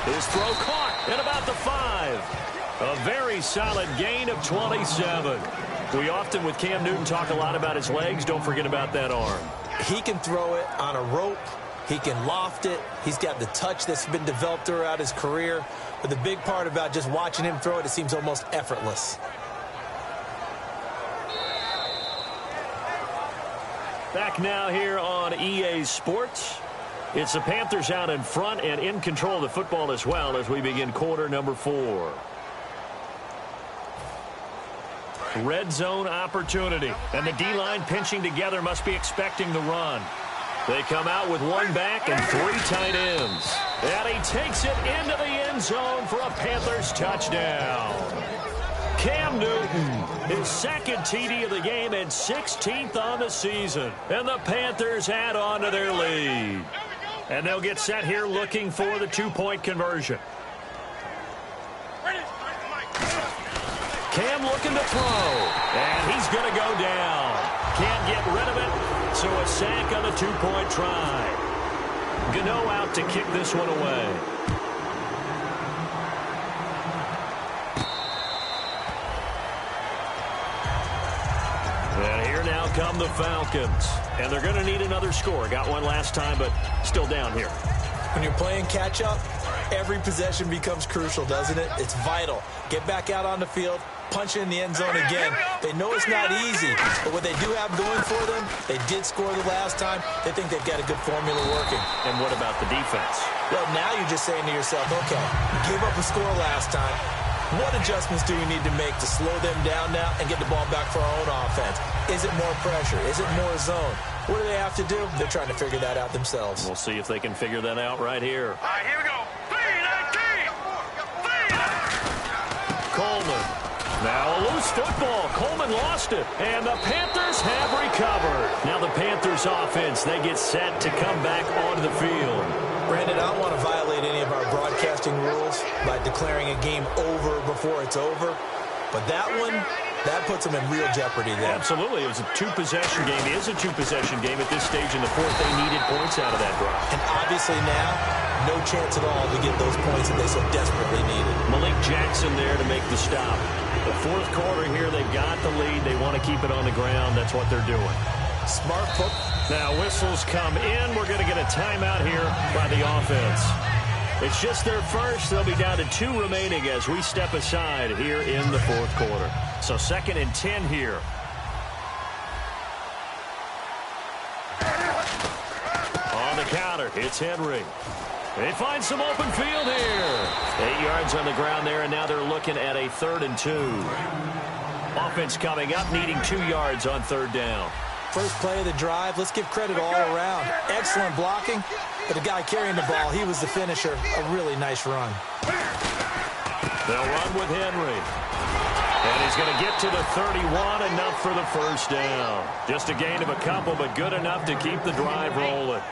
[SPEAKER 2] His throw caught at about the 5. A very solid gain of 27. We often, with Cam Newton, talk a lot about his legs. Don't forget about that arm.
[SPEAKER 3] He can throw it on a rope. He can loft it. He's got the touch that's been developed throughout his career. But the big part about just watching him throw it seems almost effortless.
[SPEAKER 2] Back now here on EA Sports. It's the Panthers out in front and in control of the football as well as we begin quarter number 4. Red zone opportunity. And the D-line pinching together must be expecting the run. They come out with one back and 3 tight ends. And he takes it into the end zone for a Panthers touchdown. Cam Newton, his second TD of the game and 16th on the season. And the Panthers add on to their lead. And they'll get set here looking for the 2-point conversion. Cam looking to throw. And he's going to go down. Can't get rid of it. So a sack on the 2-point try. Gano out to kick this one away. And here now come the Falcons. And they're going to need another score. Got one last time, but still down here.
[SPEAKER 3] When you're playing catch-up, every possession becomes crucial, doesn't it? It's vital. Get back out on the field, punch it in the end zone again. They know it's not easy, but what they do have going for them, they did score the last time. They think they've got a good formula working.
[SPEAKER 2] And what about the defense?
[SPEAKER 3] Well, now you're just saying to yourself, okay, give up a score last time. What adjustments do we need to make to slow them down now and get the ball back for our own offense? Is it more pressure? Is it more zone? What do they have to do? They're trying to figure that out themselves.
[SPEAKER 2] We'll see if they can figure that out right here.
[SPEAKER 4] All right, here we go.
[SPEAKER 2] Coleman. Now a loose football. Coleman lost it. And the Panthers have recovered. Now the Panthers offense, they get set to come back onto the field.
[SPEAKER 3] Brandon, I don't want to violate any of our broadcasting rules by declaring a game over before it's over. But that one, that puts them in real jeopardy there.
[SPEAKER 2] Absolutely. It was a 2-possession game. It is a 2-possession game at this stage in the fourth. They needed points out of that drive.
[SPEAKER 3] And obviously now, no chance at all to get those points that they so desperately needed.
[SPEAKER 2] Malik Jackson there to make the stop. The fourth quarter here, they've got the lead. They want to keep it on the ground. That's what they're doing.
[SPEAKER 3] Smart football.
[SPEAKER 2] Now whistles come in. We're going to get a timeout here by the offense. It's just their first. They'll be down to 2 remaining as we step aside here in the fourth quarter. So 2nd and 10 here. On the counter, it's Henry. They find some open field here. 8 yards on the ground there, and now they're looking at a 3rd and 2. Offense coming up, needing 2 yards on 3rd down.
[SPEAKER 3] First play of the drive, let's give credit all around. Excellent blocking, but the guy carrying the ball, he was the finisher. A really nice run.
[SPEAKER 2] They'll run with Henry. And he's going to get to the 31, enough for the first down. Just a gain of a couple, but good enough to keep the drive rolling.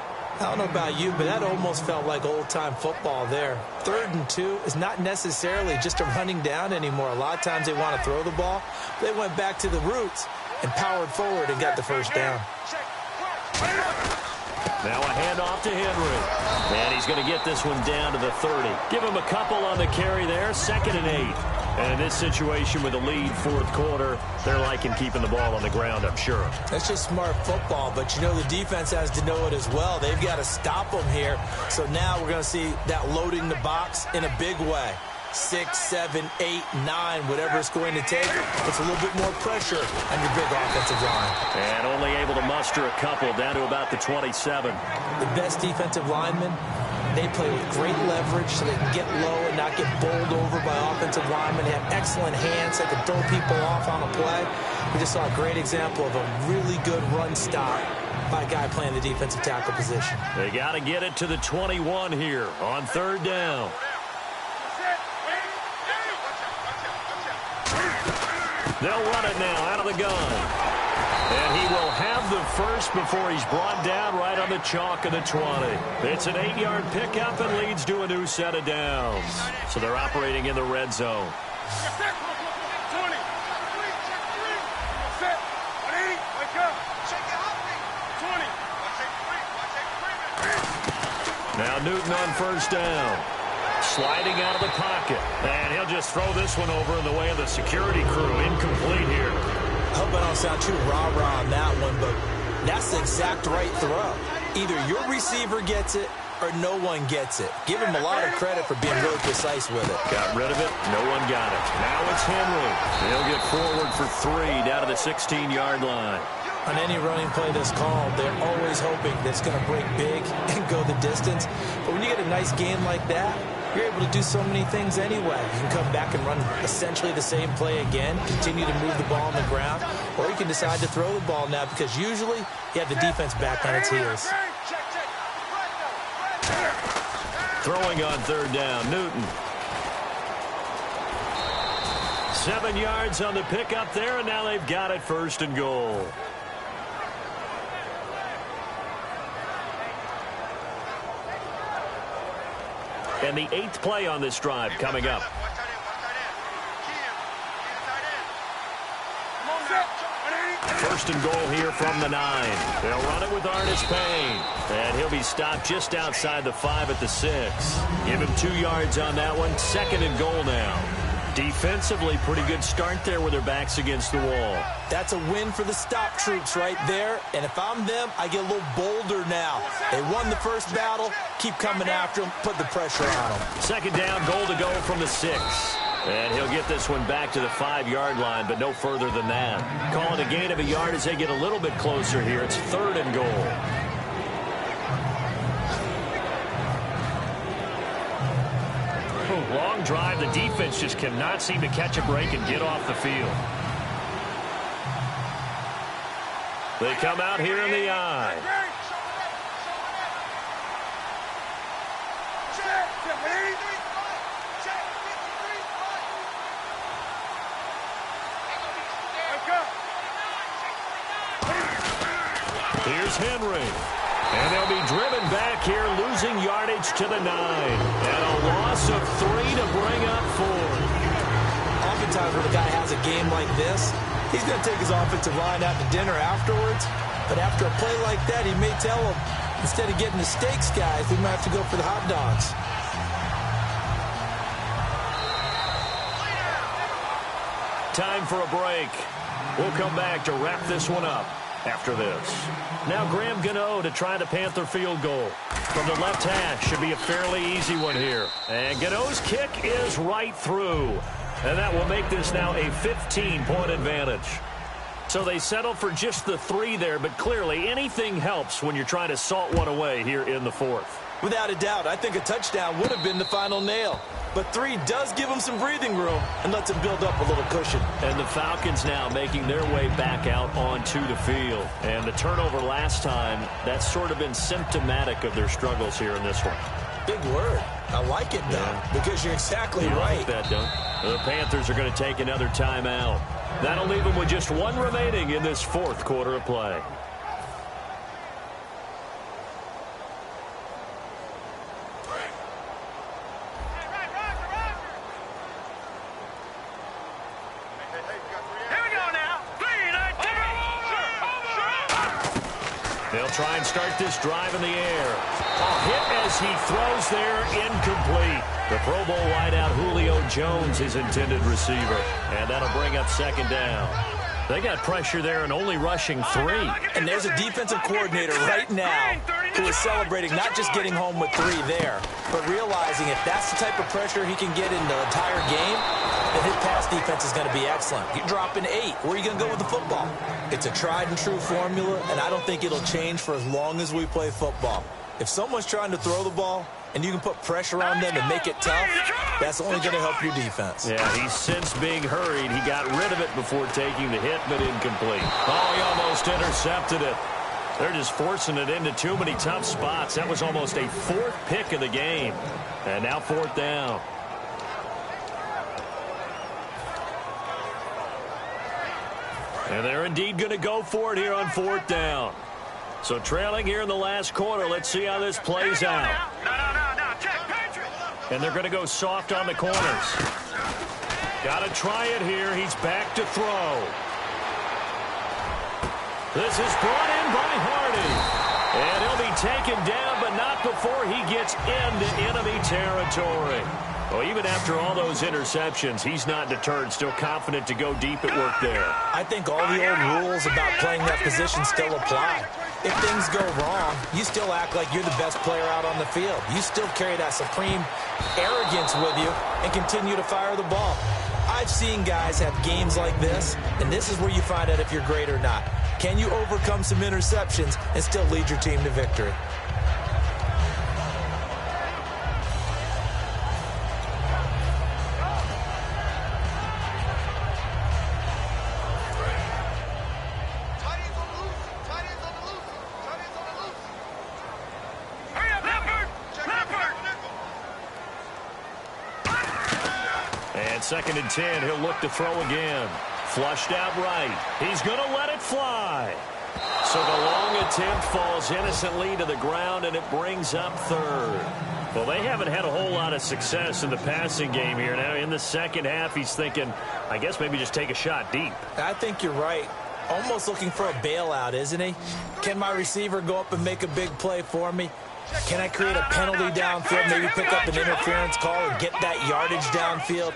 [SPEAKER 3] I don't know about you, but that almost felt like old-time football there. 3rd and 2 is not necessarily just a running down anymore. A lot of times they want to throw the ball. They went back to the roots and powered forward and got the first down.
[SPEAKER 2] Now a handoff to Henry. And he's going to get this one down to the 30. Give him a couple on the carry there. 2nd and 8. And in this situation with a lead 4th quarter, they're liking keeping the ball on the ground, I'm sure.
[SPEAKER 3] That's just smart football, but you know the defense has to know it as well. They've got to stop them here. So now we're going to see that loading the box in a big way. 6, 7, 8, 9, whatever it's going to take. Puts a little bit more pressure on your big offensive line.
[SPEAKER 2] And only able to muster a couple down to about the 27.
[SPEAKER 3] The best defensive linemen, they play with great leverage so they can get low and not get bowled over by offensive linemen. They have excellent hands. They can throw people off on a play. We just saw a great example of a really good run stop by a guy playing the defensive tackle position.
[SPEAKER 2] They got to get it to the 21 here on 3rd down. They'll run it now out of the gun. And he will have the first before he's brought down right on the chalk of the 20. It's an 8-yard pickup and leads to a new set of downs. So they're operating in the red zone. Now Newton on 1st down. Sliding out of the pocket. And he'll just throw this one over in the way of the security crew. Incomplete here.
[SPEAKER 3] I hope I don't sound too rah-rah on that one, but that's the exact right throw. Either your receiver gets it or no one gets it. Give him a lot of credit for being really precise with it.
[SPEAKER 2] Got rid of it. No one got it. Now it's Henry. He'll get forward for 3 down to the 16-yard line.
[SPEAKER 3] On any running play that's called, they're always hoping that it's going to break big and go the distance. But when you get a nice game like that, you're able to do so many things anyway. You can come back and run essentially the same play again, continue to move the ball on the ground, or you can decide to throw the ball now because usually you have the defense back on its heels.
[SPEAKER 2] Throwing on 3rd down, Newton. 7 yards on the pickup there, and now they've got it 1st and goal. And the 8th play on this drive coming up. 1st and goal here from the 9. They'll run it with Artis Payne. And he'll be stopped just outside the 5 at the 6. Give him 2 yards on that one. 2nd and goal now. Defensively, pretty good start there with their backs against the wall.
[SPEAKER 3] That's a win for the stop troops right there. And if I'm them, I get a little bolder now. They won the first battle. Keep coming after them. Put the pressure on them. 2nd down, goal to go from the 6. And he'll get this one back to the 5-yard line, but no further than that. Call it a gain of a yard as they get a little bit closer here. It's 3rd and goal. Long drive. The defense just cannot seem to catch a break and get off the field. They come out here in the eye. Here's Henry. And they'll be driven back here, losing yardage to the 9. And a loss of 3 to bring up 4. Oftentimes when a guy has a game like this, he's going to take his offensive line out to dinner afterwards. But after a play like that, he may tell them, instead of getting the steaks, guys, we might have to go for the hot dogs. Time for a break. We'll come back to wrap this one up after this. Now Graham Gano to try the Panther field goal. From the left hash, should be a fairly easy one here. And Gano's kick is right through. And that will make this now a 15-point advantage. So they settle for just the 3 there, but clearly anything helps when you're trying to salt one away here in the 4th. Without a doubt, I think a touchdown would have been the final nail. But 3 does give them some breathing room and lets them build up a little cushion. And the Falcons now making their way back out onto the field. And the turnover last time, that's sort of been symptomatic of their struggles here in this one. Big word. I like it, though, because you're exactly right.
[SPEAKER 2] Like that, don't you? The Panthers are going to take another timeout. That'll leave them with just one remaining in this fourth quarter of play. They'll try and start this drive in the air. A hit as he throws there, incomplete. The Pro Bowl wideout Julio Jones, his intended receiver. And that'll bring up second down. They got pressure there and only rushing 3.
[SPEAKER 3] And there's a defensive coordinator right now who is celebrating not just getting home with 3 there, but realizing if that's the type of pressure he can get in the entire game, then his pass defense is going to be excellent. You're dropping 8. Where are you going to go with the football? It's a tried and true formula, and I don't think it'll change for as long as we play football. If someone's trying to throw the ball and you can put pressure on them and make it tough, that's only going to help your defense.
[SPEAKER 2] Yeah, he's since being hurried. He got rid of it before taking the hit, but incomplete. Oh, he almost intercepted it. They're just forcing it into too many tough spots. That was almost a 4th pick of the game. And now 4th down. And they're indeed going to go for it here on 4th down. So trailing here in the last quarter. Let's see how this plays out. And they're going to go soft on the corners. Got to try it here. He's back to throw. This is brought in by Hardy. And he'll be taken down, but not before he gets into enemy territory. Well, even after all those interceptions, he's not deterred, still confident to go deep at work there.
[SPEAKER 3] I think all the old rules about playing that position still apply. If things go wrong, you still act like you're the best player out on the field. You still carry that supreme arrogance with you and continue to fire the ball. I've seen guys have games like this, and this is where you find out if you're great or not. Can you overcome some interceptions and still lead your team to victory?
[SPEAKER 2] Second and 10, he'll look to throw again. Flushed out right. He's going to let it fly. So the long attempt falls innocently to the ground, and it brings up 3rd. Well, they haven't had a whole lot of success in the passing game here. Now, in the second half, he's thinking, I guess maybe just take a shot deep.
[SPEAKER 3] I think you're right. Almost looking for a bailout, isn't he? Can my receiver go up and make a big play for me? Can I create a penalty downfield, maybe pick up an interference call and get that yardage downfield?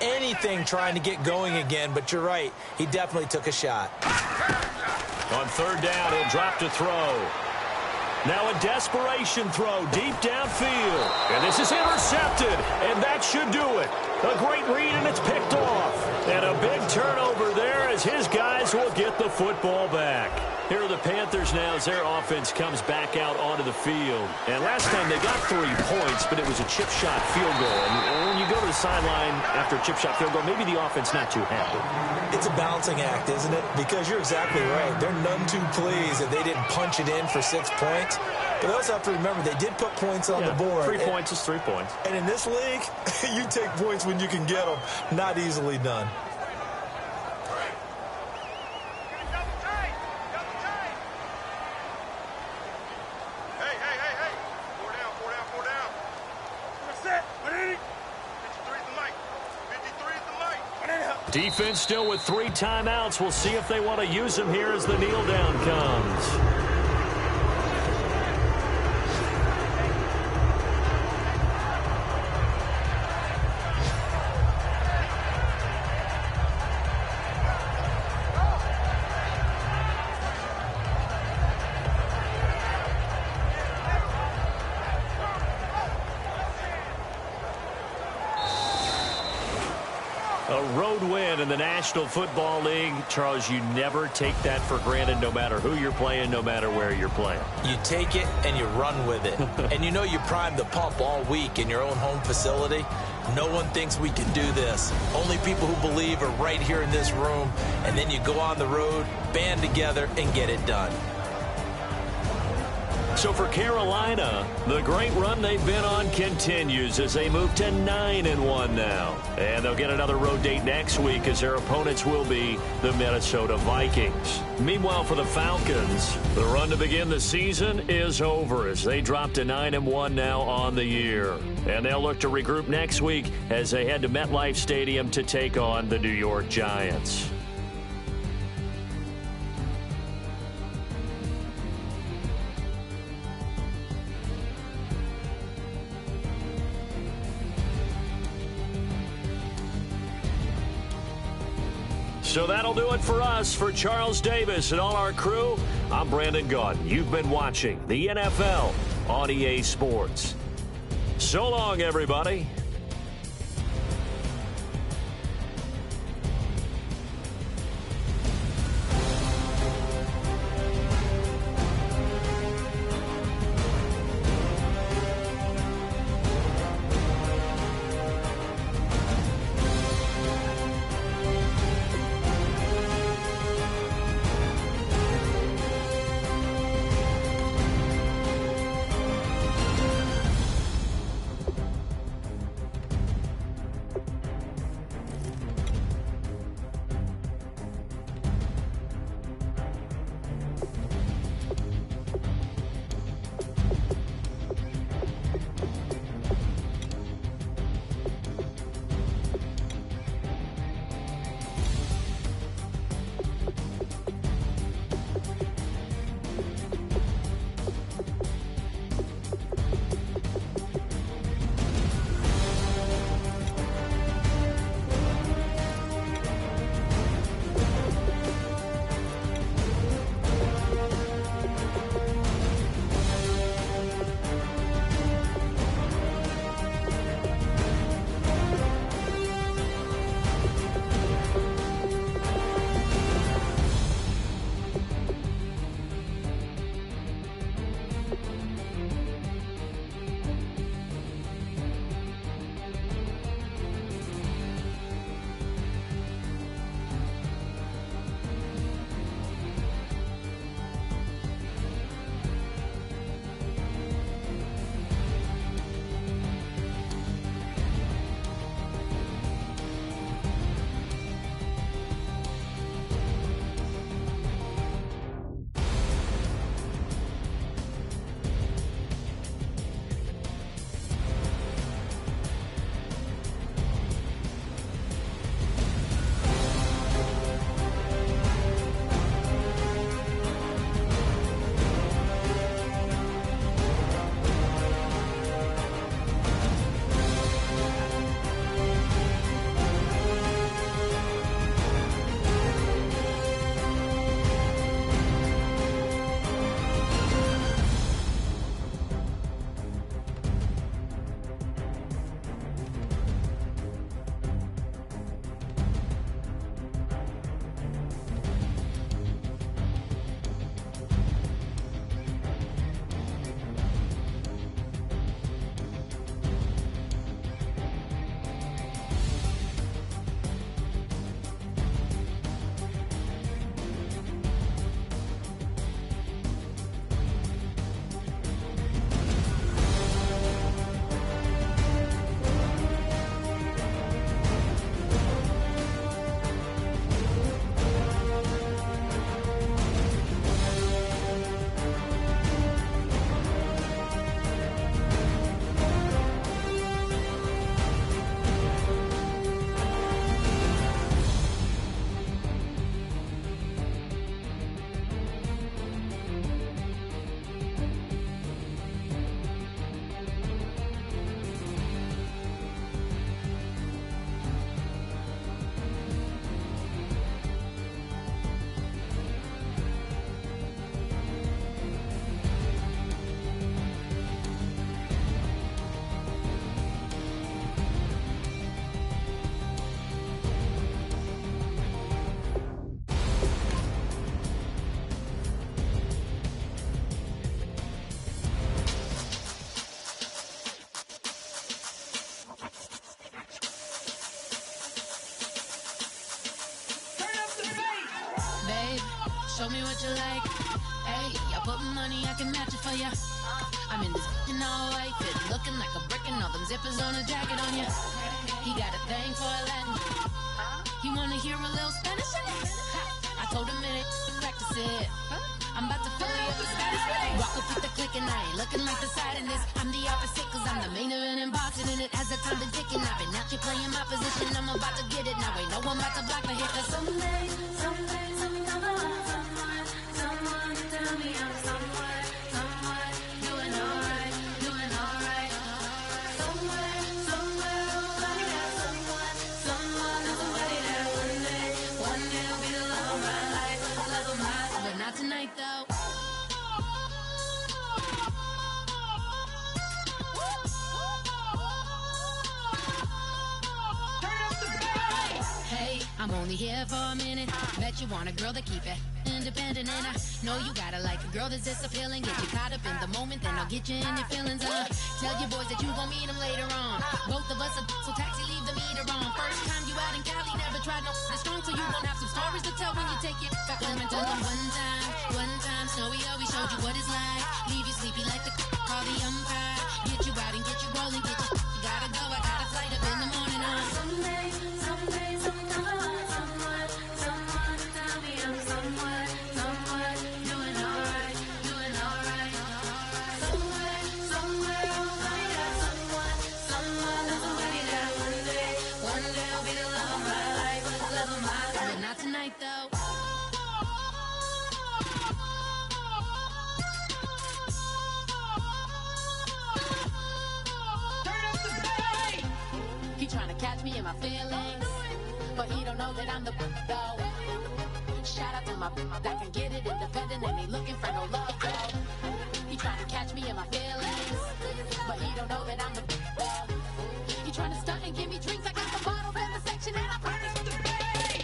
[SPEAKER 3] Anything trying to get going again, but you're right. He definitely took a shot.
[SPEAKER 2] On 3rd down, he'll drop to throw. Now a desperation throw deep downfield. And this is intercepted, and that should do it. A great read, and it's picked off. And a big turnover there as his guys will get the football back. Here are the Panthers now as their offense comes back out onto the field. And last time they got 3 points, but it was a chip shot field goal. And when you go to the sideline after a chip shot field goal, maybe the offense not too happy.
[SPEAKER 3] It's a balancing act, isn't it? Because you're exactly right. They're none too pleased that they didn't punch it in for 6 points. But they also have to remember they did put points on the board.
[SPEAKER 2] 3 points is 3 points.
[SPEAKER 3] And in this league, you take points when you can get them. Not easily done.
[SPEAKER 2] Defense still with 3 timeouts. We'll see if they want to use them here as the kneel down comes. A road win in the National Football League. Charles, you never take that for granted no matter who you're playing, no matter where you're playing.
[SPEAKER 3] You take it and you run with it. And you know you primed the pump all week in your own home facility. No one thinks we can do this. Only people who believe are right here in this room. And then you go on the road, band together, and get it done.
[SPEAKER 2] So for Carolina, the great run they've been on continues as they move to 9-1 now. And they'll get another road date next week as their opponents will be the Minnesota Vikings. Meanwhile, for the Falcons, the run to begin the season is over as they drop to 9-1 now on the year. And they'll look to regroup next week as they head to MetLife Stadium to take on the New York Giants. So that'll do it for us. For Charles Davis and all our crew, I'm Brandon Gaudin. You've been watching the NFL on EA Sports. So long, everybody.
[SPEAKER 5] Show me what you like. Hey, I put money, I can match it for ya. I'm in this in all white fit, looking like a brick and all them zippers on a jacket on ya. He got a thing for a Latin. He wanna hear a little Spanish in it. I told him it ain't to practice it. I'm about to fill you up with Spanish. Walk up with the click and I ain't looking like the side in this. I'm the opposite cause I'm the main event and boxing in it. As the time been ticking, I've been out here playing my position. I'm about to get it now. Ain't no one about to block my hit. Cause someday, something come along. Someone tell me I'm someone doing alright. Somewhere, somebody that somebody that one day will be the love of my life, but not tonight though. Hey, I'm only here for a minute. Bet you want a girl to keep it independent, and I know you gotta like a girl that's disappealing. Get you caught up in the moment, then I'll get you in your feelings. Tell your boys that you gon' meet them later on. Both of us are so taxi, leave the meter on. First time you out in Cali, never tried no strong, so you gon' have some stories to tell when you take it back home and tell them one time, Snowy always showed you what it's like. Leave you sleepy like the call the umpire. Get you out and get you rolling, get you gotta go. I got a flight up in the morning on someday, something come along. Someone tell me I'm someone doing alright. Somewhere, somebody that somebody that one day will be the love of my life, but not tonight though. He trying to catch me in my feelings, but he don't know that I'm the though. Shout out to my that can get it independent and ain't looking for no love though. He trying to catch me in my feelings, but he don't know that I'm the though. He trying to stunt and give me drinks. I got the bottles in the section and I promise to pay.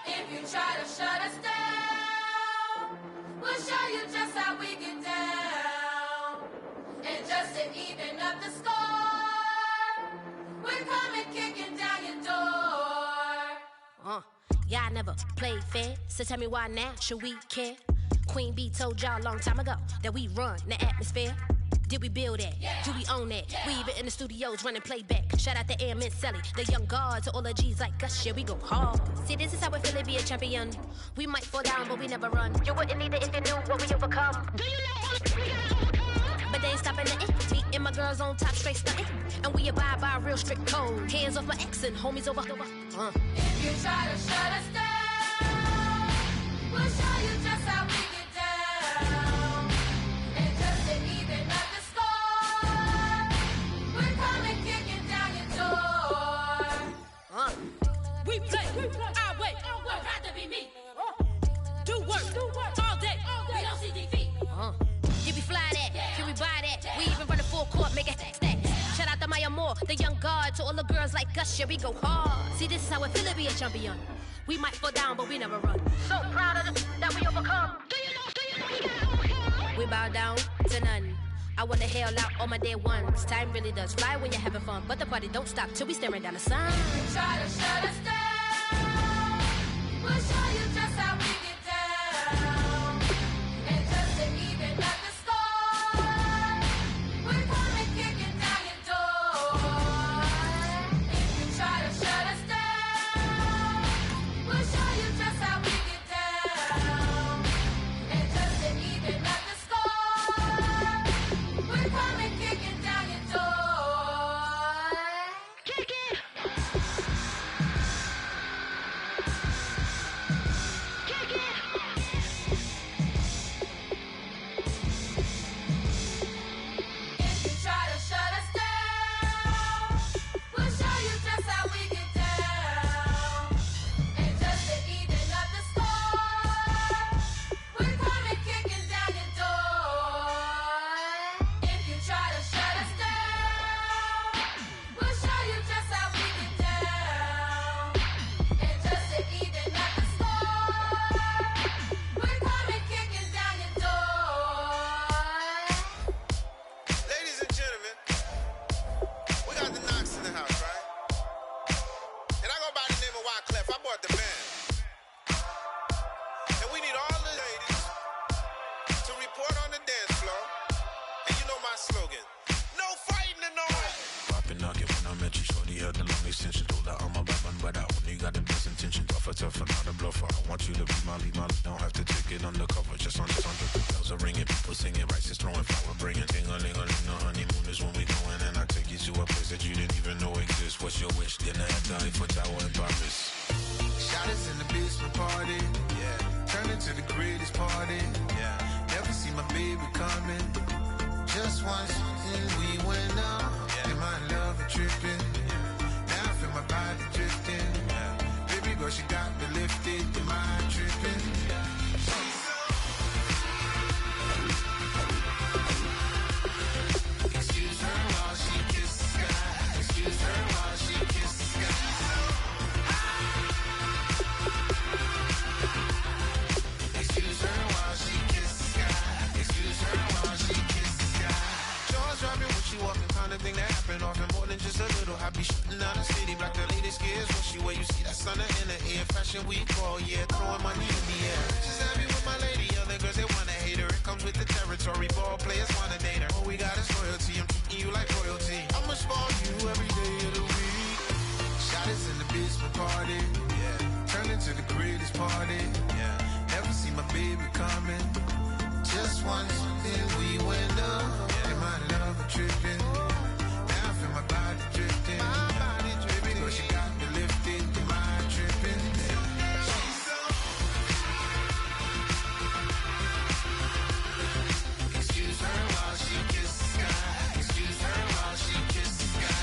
[SPEAKER 6] If you try to shut us down, we'll show you just how we get down. And just to even up the score, we're coming kicking down your door.
[SPEAKER 7] Y'all never played fair, so tell me why now should we care? Queen Bee told y'all a long time ago that we run the atmosphere. Did we build that? Yeah. Do we own that? Yeah. We even in the studios running playback. Shout out to Airman Sally, the young guards, to all the G's like us. Yeah, we go hard. See, this is how we feel to be a champion. We might fall down, but we never run. You wouldn't need it if you knew what we overcome. Do you know all the we gotta overcome? But they ain't stopping nothing. Me and my girls on top, straight stunting. And we abide by a real strict code. Hands off my ex and homies over.
[SPEAKER 6] If you try to shut us down, we'll show you just how we get down. And just to even up the score, we're coming kicking down your door.
[SPEAKER 7] We play our way.
[SPEAKER 6] We'd rather be me.
[SPEAKER 7] Do work all day.
[SPEAKER 6] We don't see defeat.
[SPEAKER 7] Did we fly that? Can we buy that? We even run a full court, make it stack. Shout out to Maya Moore, the young guard, to all the girls like us. Yeah, we go hard. See, this is how it feel to be a champion. We might fall down, but we never run. So proud of that we overcome. Do you know we gotta overcome? We bow down to none. I wanna hail out all my day ones. Time really does fly when you're having fun, but the party don't stop till we staring down the sun.
[SPEAKER 6] If you try to shut us down, we'll show you just how we get down. And just to even up the score, we're coming kicking down your door. If you try to shut us down, we'll show you just how we get down. And just to even up the score, we're coming kicking down your door.
[SPEAKER 7] Kick it!
[SPEAKER 8] tougher, not a bluffer. I want you to be my lead, don't have to take it undercover. Just under the bells are ringing, people singing, rice is throwing, flower bringing. Ding-a-ling-a-ling, the honeymoon is when we going, and I take you to a place that you didn't even know exists. What's your wish? Dinner at the Eiffel Tower in Paris.
[SPEAKER 9] Shot us in the basement party, yeah. Turn into the greatest party, yeah. Never see my baby coming. Just once, and we went up, yeah. And my love a tripping, yeah. Now I feel my body drifting, yeah. Baby girl, she got me lifted, your mind tripping, yeah. Excuse her while she kiss the sky. Excuse her while she kiss the sky. Excuse her while she kiss the sky. Excuse her while she kiss the sky. Jaws dropping when she walking, kind of thing that happen often, more than just a little. I be shooting down the city, black the latest gears. When she wear, you see that sun in the air. Fashion week all year, throwing money in the air. She's happy with my lady, other girls they wanna hate her. It comes with the territory, ball players wanna date her. All we got is loyalty, I'm treating you like royalty. I'ma spoil you every day of the week. Shot us in the basement party, yeah. Turn into the greatest party, yeah. Never see my baby coming. Just once, then we went up, yeah. And my love a tripping. Now I feel my body drifting. My body dripping. Girl, she got me lifted, your mind tripping. Excuse her while she kiss the sky. Excuse her while she kiss the sky.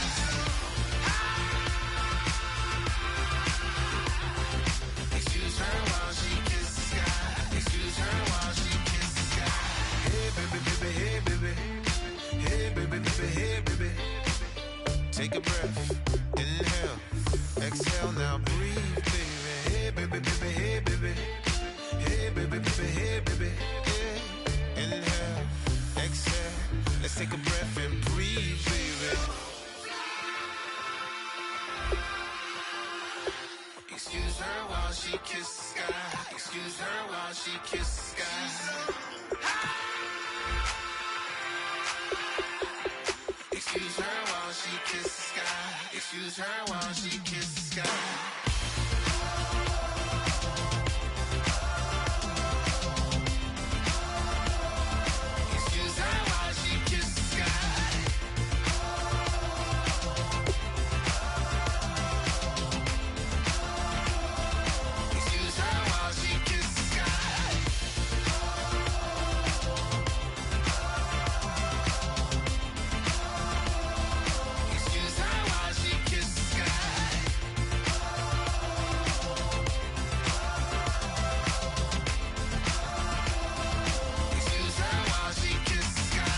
[SPEAKER 9] Excuse her while she kiss the sky. Excuse her while she kiss the sky. Hey baby, baby, hey baby. Hey baby, baby, hey baby. Take a breath, inhale, exhale, now breathe, baby. Hey baby, baby, hey baby. Hey baby, baby, hey baby. Yeah. Inhale, exhale, let's take a breath and breathe, baby. Excuse her while she kiss the sky. Excuse her while she kiss the sky. Excuse her while she kiss the sky. Excuse her while she kiss the sky. Excuse her while she kiss the sky. Excuse her while she kiss the sky. Excuse her while she kiss the sky. Excuse her while she kiss the sky.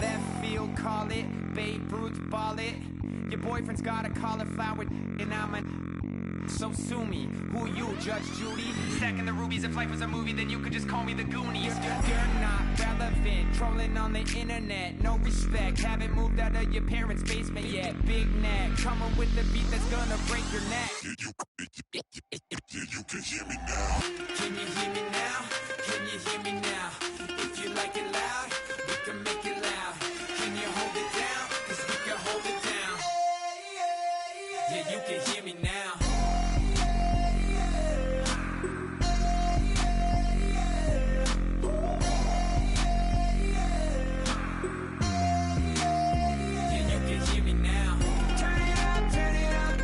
[SPEAKER 10] Left field, call it. Babe Ruth, ball it. Your boyfriend's got a cauliflower, and I'm a. So sue me. Who you, Judge Judy? Stacking the rubies. If life was a movie, then you could just call me the Goonies. You're not relevant. Trolling on the internet. No respect. Haven't moved out of your parents' basement yet. Big neck. Coming with the beat that's gonna break your neck.
[SPEAKER 8] You can hear me now.
[SPEAKER 10] Can you hear me now? Can you hear me now? If you like it loud, we can make it loud. Can you hold it down? 'Cause we can hold it down. Yeah, you can hear me now. Yeah, you can hear me now. Turn it up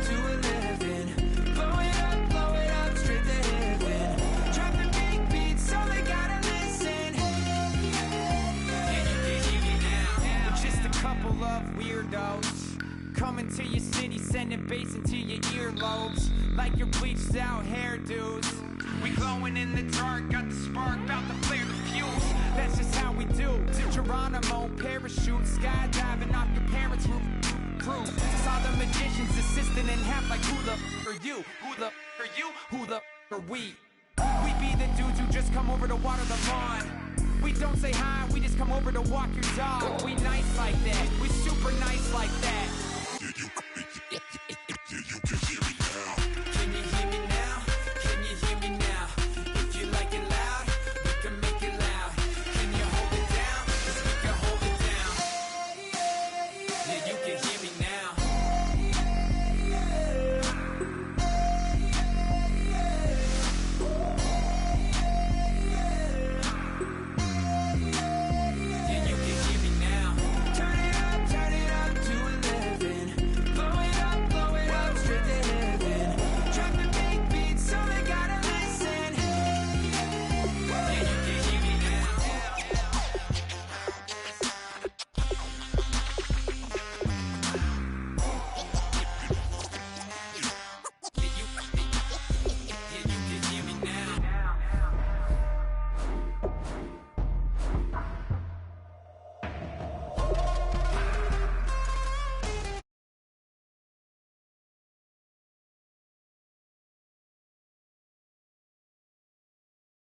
[SPEAKER 10] to 11. Blow it up straight to heaven. Dropping big beats, so they gotta listen. Yeah, you can hear me now. We're just a couple of weirdos coming to your city, sending bass into your earlobes like your bleached out hairdos. We glowing in the dark, got the spark, about to flare the fuse. That's just how we do. To Geronimo, parachute, skydiving off your parents' roof. Crew saw the magician's assistant in half, like who the are you? Who the are you? Who the are we? We be the dudes who just come over to water the lawn. We don't say hi, we just come over to walk your dog. We nice like that, we super nice like